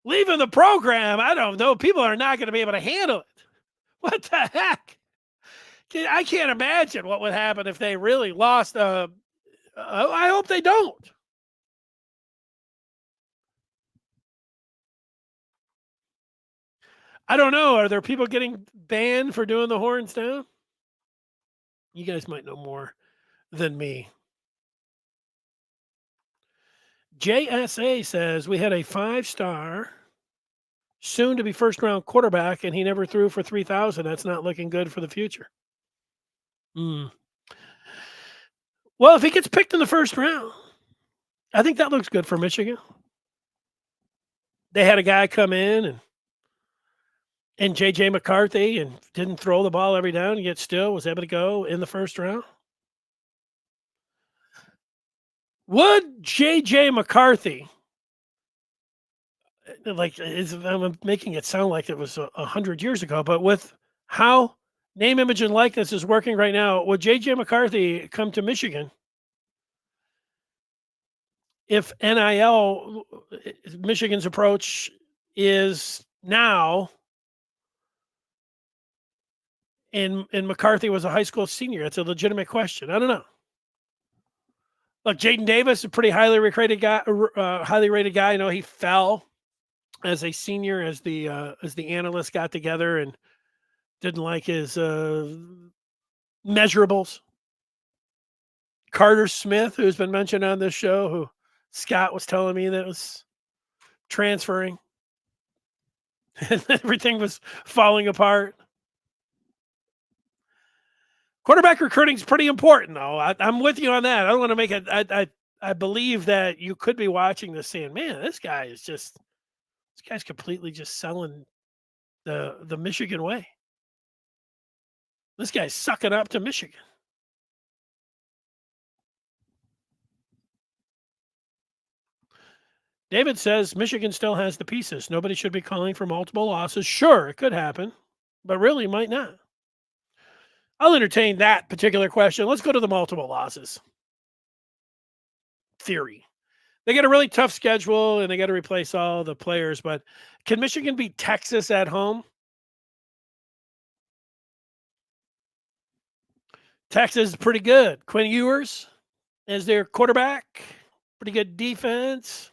leaving the program, I don't know. People are not going to be able to handle it. What the heck? I can't imagine what would happen if they really lost. I hope they don't. I don't know. Are there people getting banned for doing the horns down? You guys might know more than me. JSA says we had a 5-star, soon to be first-round quarterback, and he never threw for 3,000. That's not looking good for the future. Well, if he gets picked in the first round, I think that looks good for Michigan. They had a guy come in and J.J. McCarthy and didn't throw the ball every down, yet still was able to go in the first round. Would J.J. McCarthy, I'm making it sound like it was 100 years ago, but with how name, image, and likeness is working right now, would J.J. McCarthy come to Michigan if NIL, Michigan's approach is now, and McCarthy was a high school senior? It's a legitimate question. I don't know. Look, Jaden Davis, a pretty highly rated guy. Highly rated guy. I know he fell as a senior as the analysts got together and didn't like his measurables. Carter Smith, who's been mentioned on this show, who Scott was telling me that was transferring, and everything was falling apart. Quarterback recruiting is pretty important, though. I'm with you on that. I don't want to make it. I believe that you could be watching this saying, "Man, this guy's completely just selling the Michigan way. This guy's sucking up to Michigan." David says Michigan still has the pieces. Nobody should be calling for multiple losses. Sure, it could happen, but really might not. I'll entertain that particular question. Let's go to the multiple losses theory. They get a really tough schedule and they got to replace all the players, but can Michigan beat Texas at home? Texas is pretty good. Quinn Ewers as their quarterback, pretty good defense.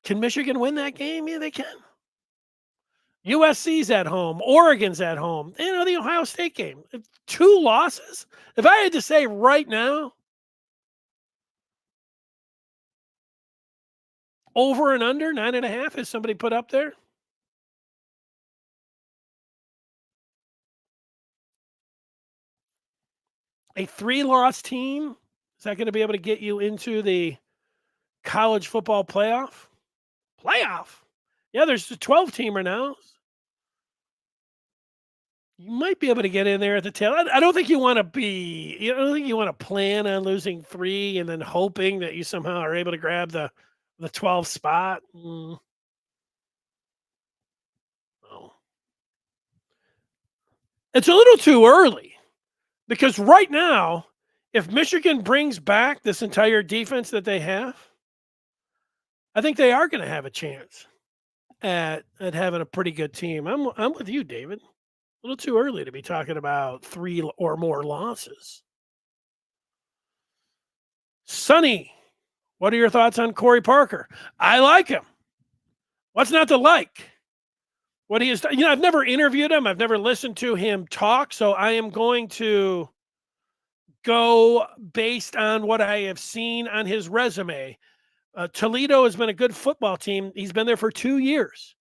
Can Michigan win that game? Yeah, they can. USC's at home. Oregon's at home. The Ohio State game. 2 losses. If I had to say right now, over and under 9.5 is somebody put up there. A 3-loss team, is that going to be able to get you into the college football playoff? Yeah, there's a 12-teamer now. You might be able to get in there at the tail. I don't think you want to be. I don't think you want to plan on losing 3 and then hoping that you somehow are able to grab the 12th spot. No. It's a little too early because right now, if Michigan brings back this entire defense that they have, I think they are going to have a chance at having a pretty good team. I'm with you, David. A little too early to be talking about 3 or more losses. Sonny, what are your thoughts on Corey Parker? I like him. What's not to like? What he is, I've never interviewed him. I've never listened to him talk. So I am going to go based on what I have seen on his resume. Toledo has been a good football team. He's been there for 2 years.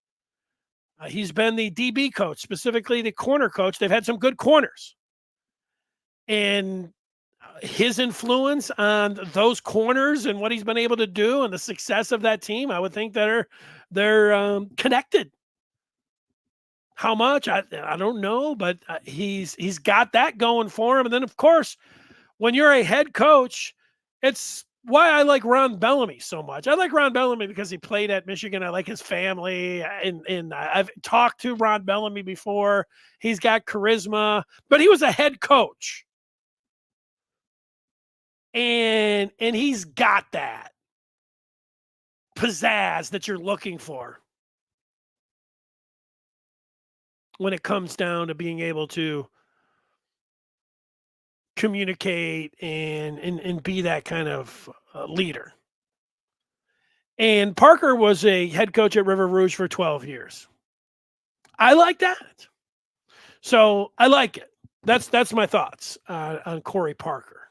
He's been the DB coach, specifically the corner coach. They've had some good corners. And his influence on those corners and what he's been able to do and the success of that team, I would think that they're connected. How much? I don't know, but he's got that going for him. And then, of course, when you're a head coach, it's why I like Ron Bellamy so much. I like Ron Bellamy because he played at Michigan. I like his family, and I've talked to Ron Bellamy before. He's got charisma, but he was a head coach. And he's got that pizzazz that you're looking for when it comes down to being able to communicate and be that kind of leader. And Parker was a head coach at River Rouge for 12 years. I like that. So I like it. That's my thoughts on Corey Parker.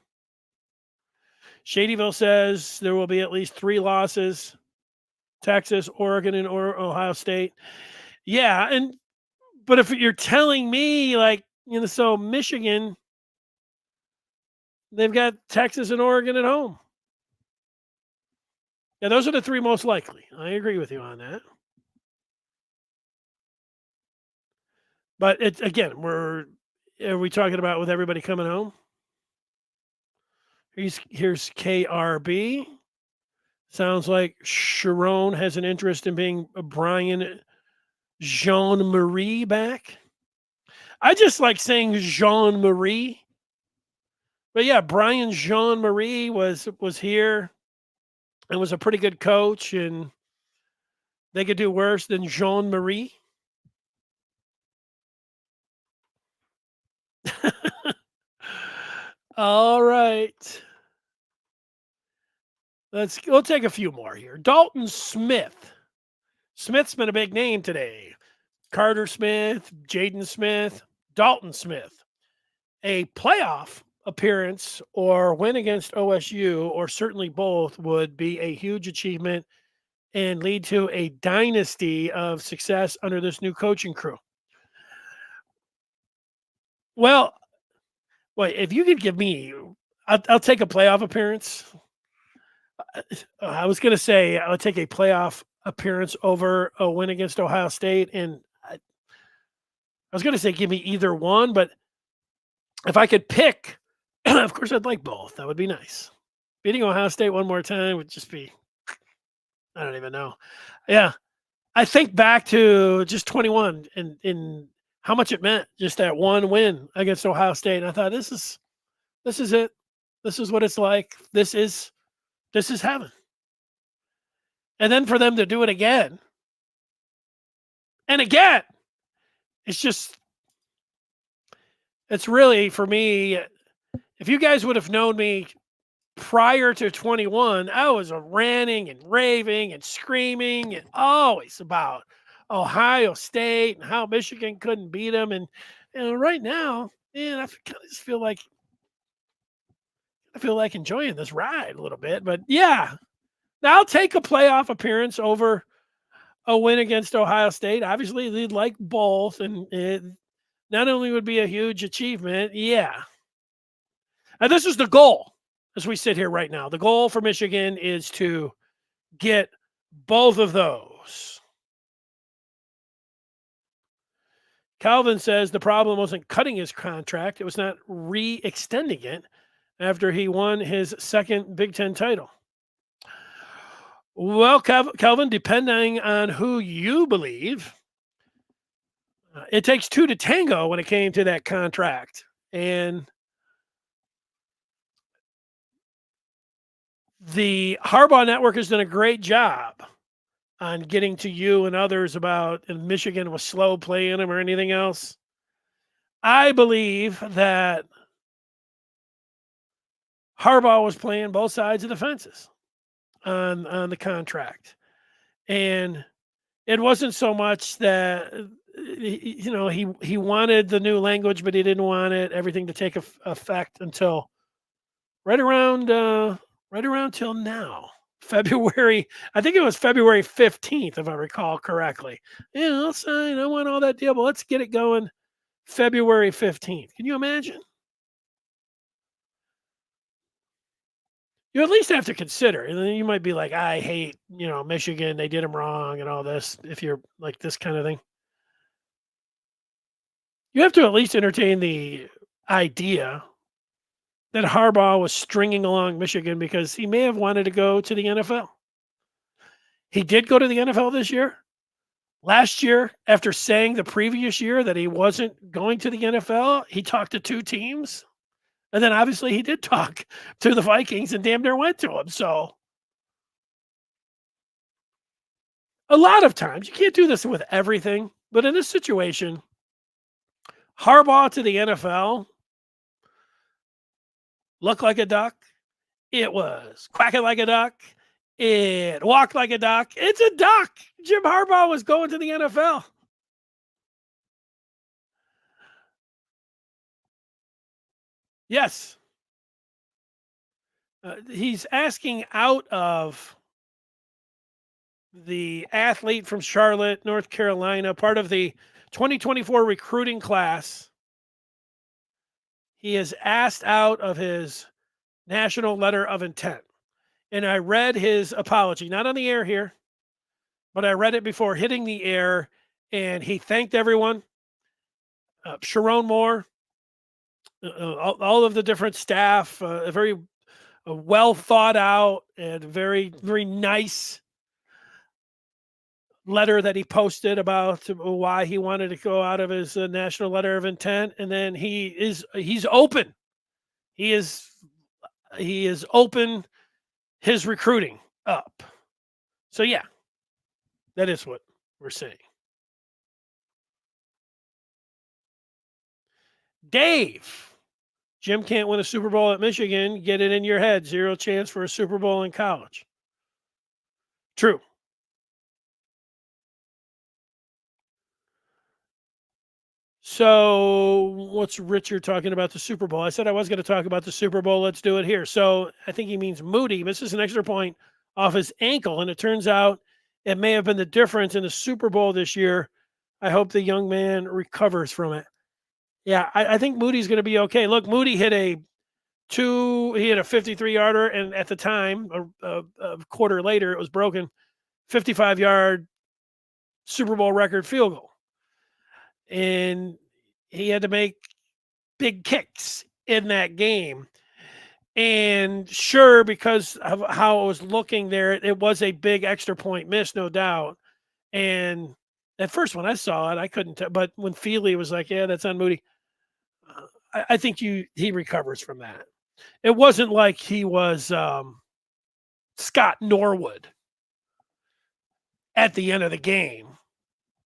Shadyville says there will be at least 3 losses: Texas, Oregon, and Ohio State. Yeah, but if you're telling me so Michigan, they've got Texas and Oregon at home. Yeah, those are the 3 most likely. I agree with you on that. But are we talking about with everybody coming home? Here's KRB. Sounds like Sharon has an interest in being a Brian Jean Marie back. I just like saying Jean Marie. But yeah, Brian Jean Marie was here and was a pretty good coach, and they could do worse than Jean Marie. All right. We'll take a few more here. Dalton Smith. Smith's been a big name today. Carter Smith, Jaden Smith, Dalton Smith. A playoff appearance or win against OSU, or certainly both, would be a huge achievement and lead to a dynasty of success under this new coaching crew. Well, wait, if you could give me, I'll take a playoff appearance. I was going to say I would take a playoff appearance over a win against Ohio State, and I was going to say give me either one, but if I could pick, of course I'd like both. That would be nice. Beating Ohio State one more time would just be, I don't even know. Yeah, I think back to just 21 and in how much it meant, just that one win against Ohio State. And I thought this is it. This is what it's like. This is heaven. And then for them to do it again and again, it's really, for me, if you guys would have known me prior to 21, I was ranting and raving and screaming and always about Ohio State and how Michigan couldn't beat them. And right now, man, I just feel like enjoying this ride a little bit. But yeah, I'll take a playoff appearance over a win against Ohio State. Obviously, they'd like both, and it not only would be a huge achievement, yeah. And this is the goal as we sit here right now. The goal for Michigan is to get both of those. Calvin says the problem wasn't cutting his contract. It was not re-extending it after he won his second Big Ten title. Well, Calvin, depending on who you believe, it takes two to tango when it came to that contract. And the Harbaugh Network has done a great job on getting to you and others about if Michigan was slow playing them or anything else. I believe that Harbaugh was playing both sides of the fences on the contract. And it wasn't so much that he wanted the new language, but he didn't want everything to take effect until right around till now. February, I think it was February 15th, if I recall correctly. Yeah, I'll sign. I want all that deal, but let's get it going February 15th. Can you imagine? You at least have to consider. And then you might be like, I hate, Michigan. They did them wrong and all this, if you're like this kind of thing. You have to at least entertain the idea that Harbaugh was stringing along Michigan because he may have wanted to go to the NFL. He did go to the NFL this year. Last year, after saying the previous year that he wasn't going to the NFL, he talked to two teams. And then obviously he did talk to the Vikings and damn near went to them. So a lot of times, you can't do this with everything, but in this situation, Harbaugh to the NFL looked like a duck. It was quacking like a duck. It walked like a duck. It's a duck. Jim Harbaugh was going to the NFL. Yes. He's asking out of the athlete from Charlotte, North Carolina, part of the 2024 recruiting class. He is asked out of his national letter of intent. And I read his apology, not on the air here, but I read it before hitting the air, and he thanked everyone. Sharon Moore, all of the different staff, a very a well thought out and very, very nice letter that he posted about why he wanted to go out of his national letter of intent, and then he's open. He is he is open his recruiting up. So yeah, that is what we're saying. Dave, Jim can't win a Super Bowl at Michigan. Get it in your head. Zero chance for a Super Bowl in college. True. So, what's Richard talking about the Super Bowl? I said I was going to talk about the Super Bowl. Let's do it here. So, I think he means Moody misses an extra point off his ankle, and it turns out it may have been the difference in the Super Bowl this year. I hope the young man recovers from it. Yeah, I think Moody's going to be okay. Look, Moody hit he hit a 53-yarder, and at the time, a quarter later, it was broken. 55-yard Super Bowl record field goal, and he had to make big kicks in that game. And sure, because of how it was looking there, it was a big extra point miss, no doubt. And at first, when I saw it, I couldn't tell. But when Feely was like, "Yeah, that's on Moody," I think he recovers from that. It wasn't like he was Scott Norwood at the end of the game,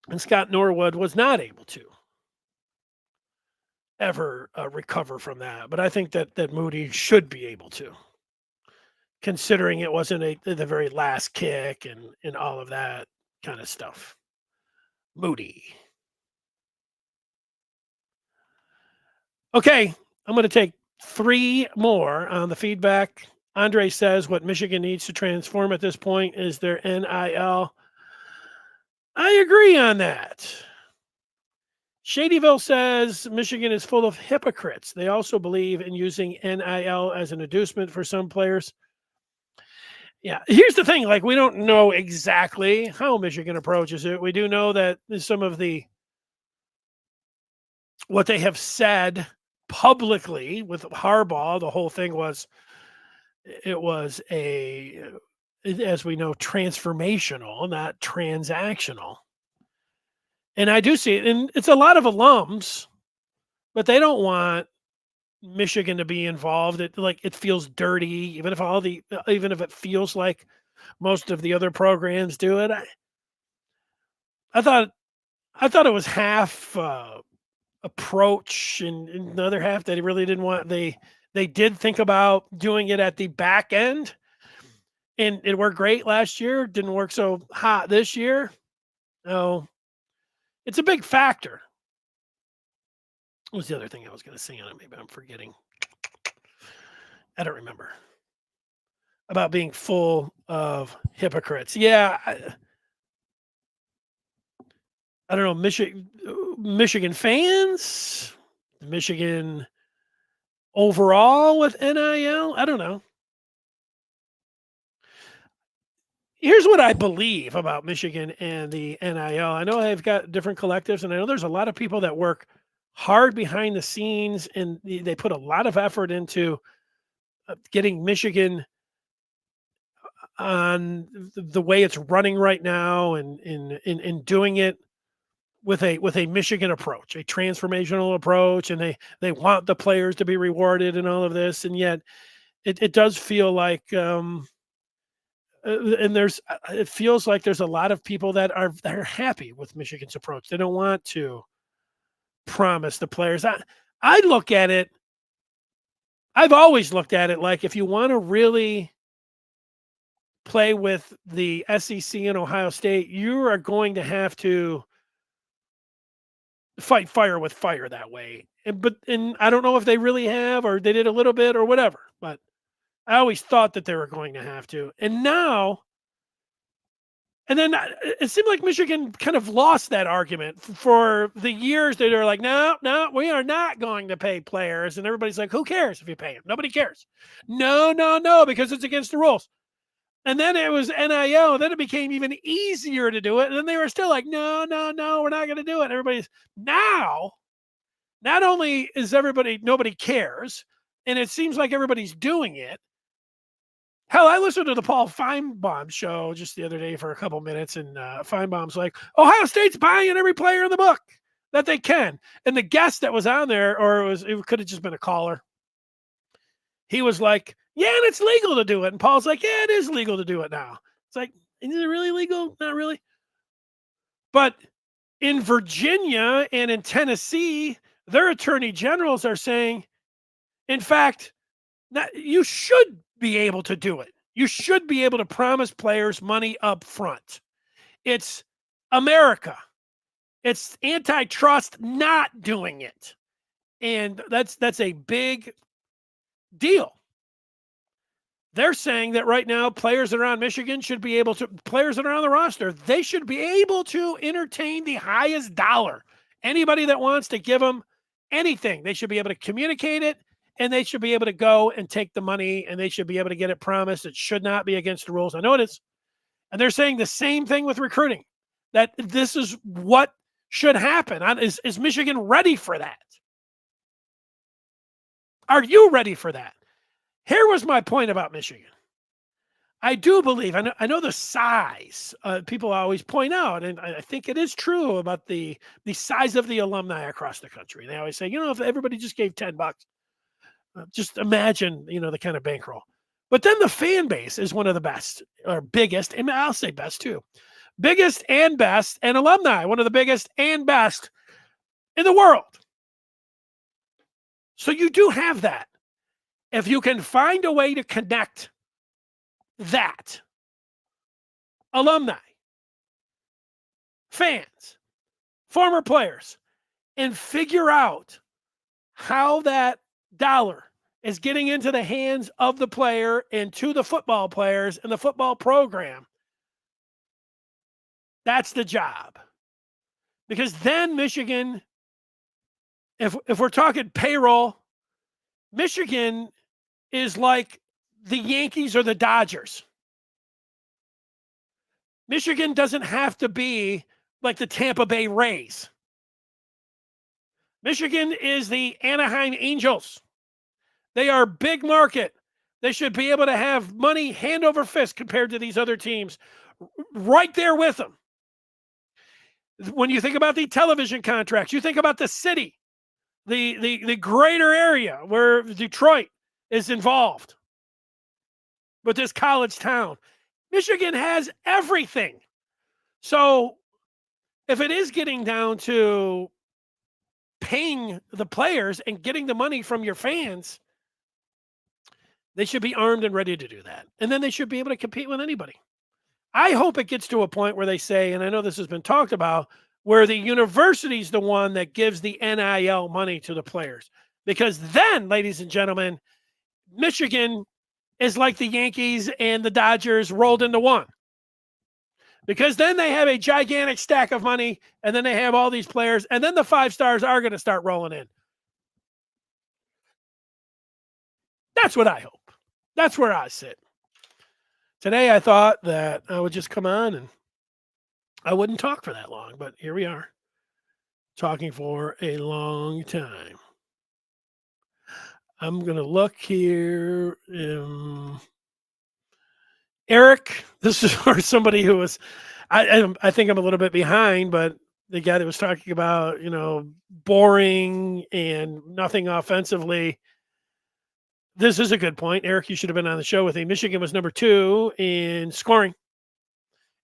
and Scott Norwood was not able to ever recover from that. But I think that Moody should be able to, considering it wasn't the very last kick and all of that kind of stuff. Moody. Okay, I'm going to take three more on the feedback. Andre says what Michigan needs to transform at this point is their NIL. I agree on that. Shadyville says Michigan is full of hypocrites. They also believe in using NIL as an inducement for some players. Yeah, here's the thing. Like, we don't know exactly how Michigan approaches it. We do know that some of what they have said publicly with Harbaugh, the whole thing was, it was as we know, transformational, not transactional. And I do see it, and it's a lot of alums, but they don't want Michigan to be involved. It feels dirty, even if it feels like most of the other programs do it. I thought it was half approach, and the other half that he really didn't want. They did think about doing it at the back end, and it worked great last year. Didn't work so hot this year. Oh, it's a big factor. What was the other thing I was going to say on it? Maybe I'm forgetting. I don't remember. About being full of hypocrites. Yeah, I don't know. Michigan fans, Michigan overall with NIL. I don't know. Here's what I believe about Michigan and the NIL. I know I've got different collectives, and I know there's a lot of people that work hard behind the scenes, and they put a lot of effort into getting Michigan on the way it's running right now, and in doing it with a Michigan approach, a transformational approach, and they want the players to be rewarded and all of this, and yet it does feel like and it feels like there's a lot of people that are happy with Michigan's approach. They don't want to promise the players. I look at it. I've always looked at it like, if you want to really play with the SEC and Ohio State, you are going to have to fight fire with fire that way. And I don't know if they really have, or they did a little bit or whatever, but I always thought that they were going to have to. And now, and then it seemed like Michigan kind of lost that argument for the years. They were like, no, we are not going to pay players. And everybody's like, who cares if you pay them? Nobody cares. No, because it's against the rules. And then it was NIL. And then it became even easier to do it. And then they were still like, no, we're not going to do it. And everybody's now, not only is nobody cares, and it seems like everybody's doing it, Hell, I listened to the Paul Feinbaum show just the other day for a couple minutes, and Feinbaum's like, Ohio State's buying every player in the book that they can. And the guest that was on there, or it could have just been a caller, he was like, yeah, and it's legal to do it. And Paul's like, yeah, it is legal to do it now. It's like, is it really legal? Not really. But in Virginia and in Tennessee, their attorney generals are saying, in fact, you should be able to do it. You should be able to promise players money up front. It's America. It's antitrust not doing it. And that's a big deal. They're saying that right now, players that are on Michigan should be able to, players that are on the roster, they should be able to entertain the highest dollar. Anybody that wants to give them anything, they should be able to communicate it, and they should be able to go and take the money, and they should be able to get it promised. It should not be against the rules. I know it is. And they're saying the same thing with recruiting, that this is what should happen. Is Michigan ready for that? Are you ready for that? Here was my point about Michigan. I do believe, I know the size, people always point out, and I think it is true about the size of the alumni across the country. They always say, if everybody just gave $10, just imagine, the kind of bankroll. But then the fan base is one of the best, or biggest, and I'll say best too. Biggest and best, and alumni, one of the biggest and best in the world. So you do have that. If you can find a way to connect that, alumni, fans, former players, and figure out how that dollar is getting into the hands of the player and to the football players and the football program, that's the job. Because then Michigan, if we're talking payroll, Michigan is like the Yankees or the Dodgers. Michigan doesn't have to be like the Tampa Bay Rays. Michigan is the Anaheim Angels. They are big market. They should be able to have money hand over fist compared to these other teams right there with them. When you think about the television contracts, you think about the city, the greater area where Detroit is involved with this college town. Michigan has everything. So if it is getting down to paying the players and getting the money from your fans, they should be armed and ready to do that. And then they should be able to compete with anybody. I hope it gets to a point where they say, and I know this has been talked about, where the university is the one that gives the NIL money to the players. Because then, ladies and gentlemen, Michigan is like the Yankees and the Dodgers rolled into one. Because then they have a gigantic stack of money, and then they have all these players, and then the 5 stars are going to start rolling in. That's what I hope. That's where I sit. Today I thought that I would just come on and I wouldn't talk for that long, but here we are, talking for a long time. I'm going to look here. Eric, this is for somebody who was, I think I'm a little bit behind, but the guy that was talking about, boring and nothing offensively. This is a good point. Eric, you should have been on the show with me. Michigan was number 2 in scoring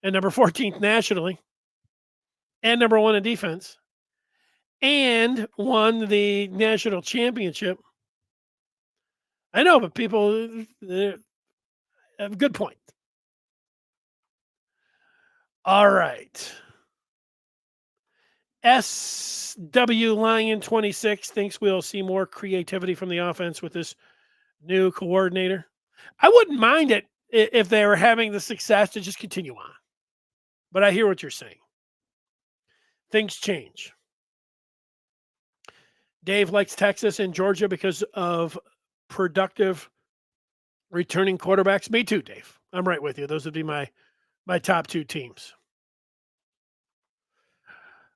and number 14th nationally and number 1 in defense and won the national championship. I know, but people have a good point. All right. SW Lion 26 thinks we'll see more creativity from the offense with this new coordinator. I wouldn't mind it if they were having the success to just continue on. But I hear what you're saying. Things change. Dave likes Texas and Georgia because of productive returning quarterbacks. Me too, Dave. I'm right with you. Those would be my top 2 teams.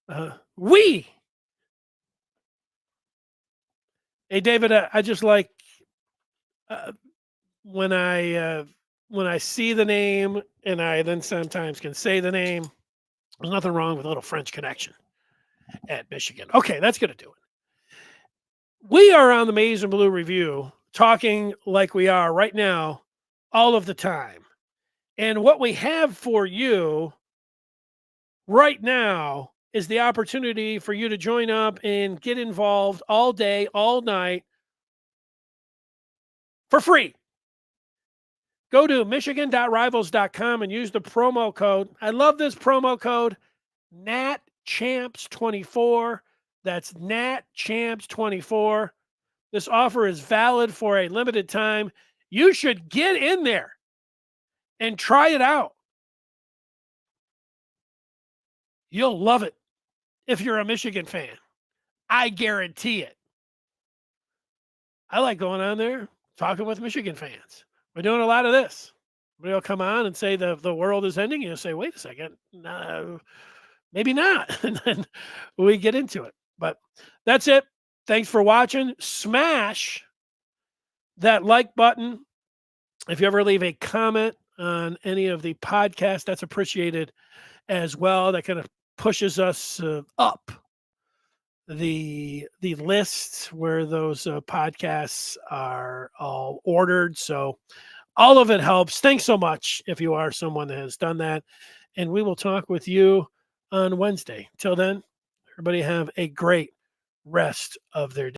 Hey, David, I just like when I when I see the name and I then sometimes can say the name, there's nothing wrong with a little French connection at Michigan. Okay, that's going to do it. We are on the Maize and Blue Review talking like we are right now all of the time. And what we have for you right now is the opportunity for you to join up and get involved all day, all night for free. Go to michigan.rivals.com and use the promo code. I love this promo code, NatChamps24. That's NatChamps24. This offer is valid for a limited time. You should get in there and try it out. You'll love it if you're a Michigan fan. I guarantee it. I like going on there, talking with Michigan fans. We're doing a lot of this. We'll come on and say the world is ending. You'll say, wait a second. No, maybe not. And then we get into it. But that's it. Thanks for watching. Smash that like button. If you ever leave a comment on any of the podcasts, that's appreciated as well. That kind of pushes us up the list where those podcasts are all ordered. So all of it helps. Thanks so much if you are someone that has done that. And we will talk with you on Wednesday. Till then, everybody have a great rest of their day.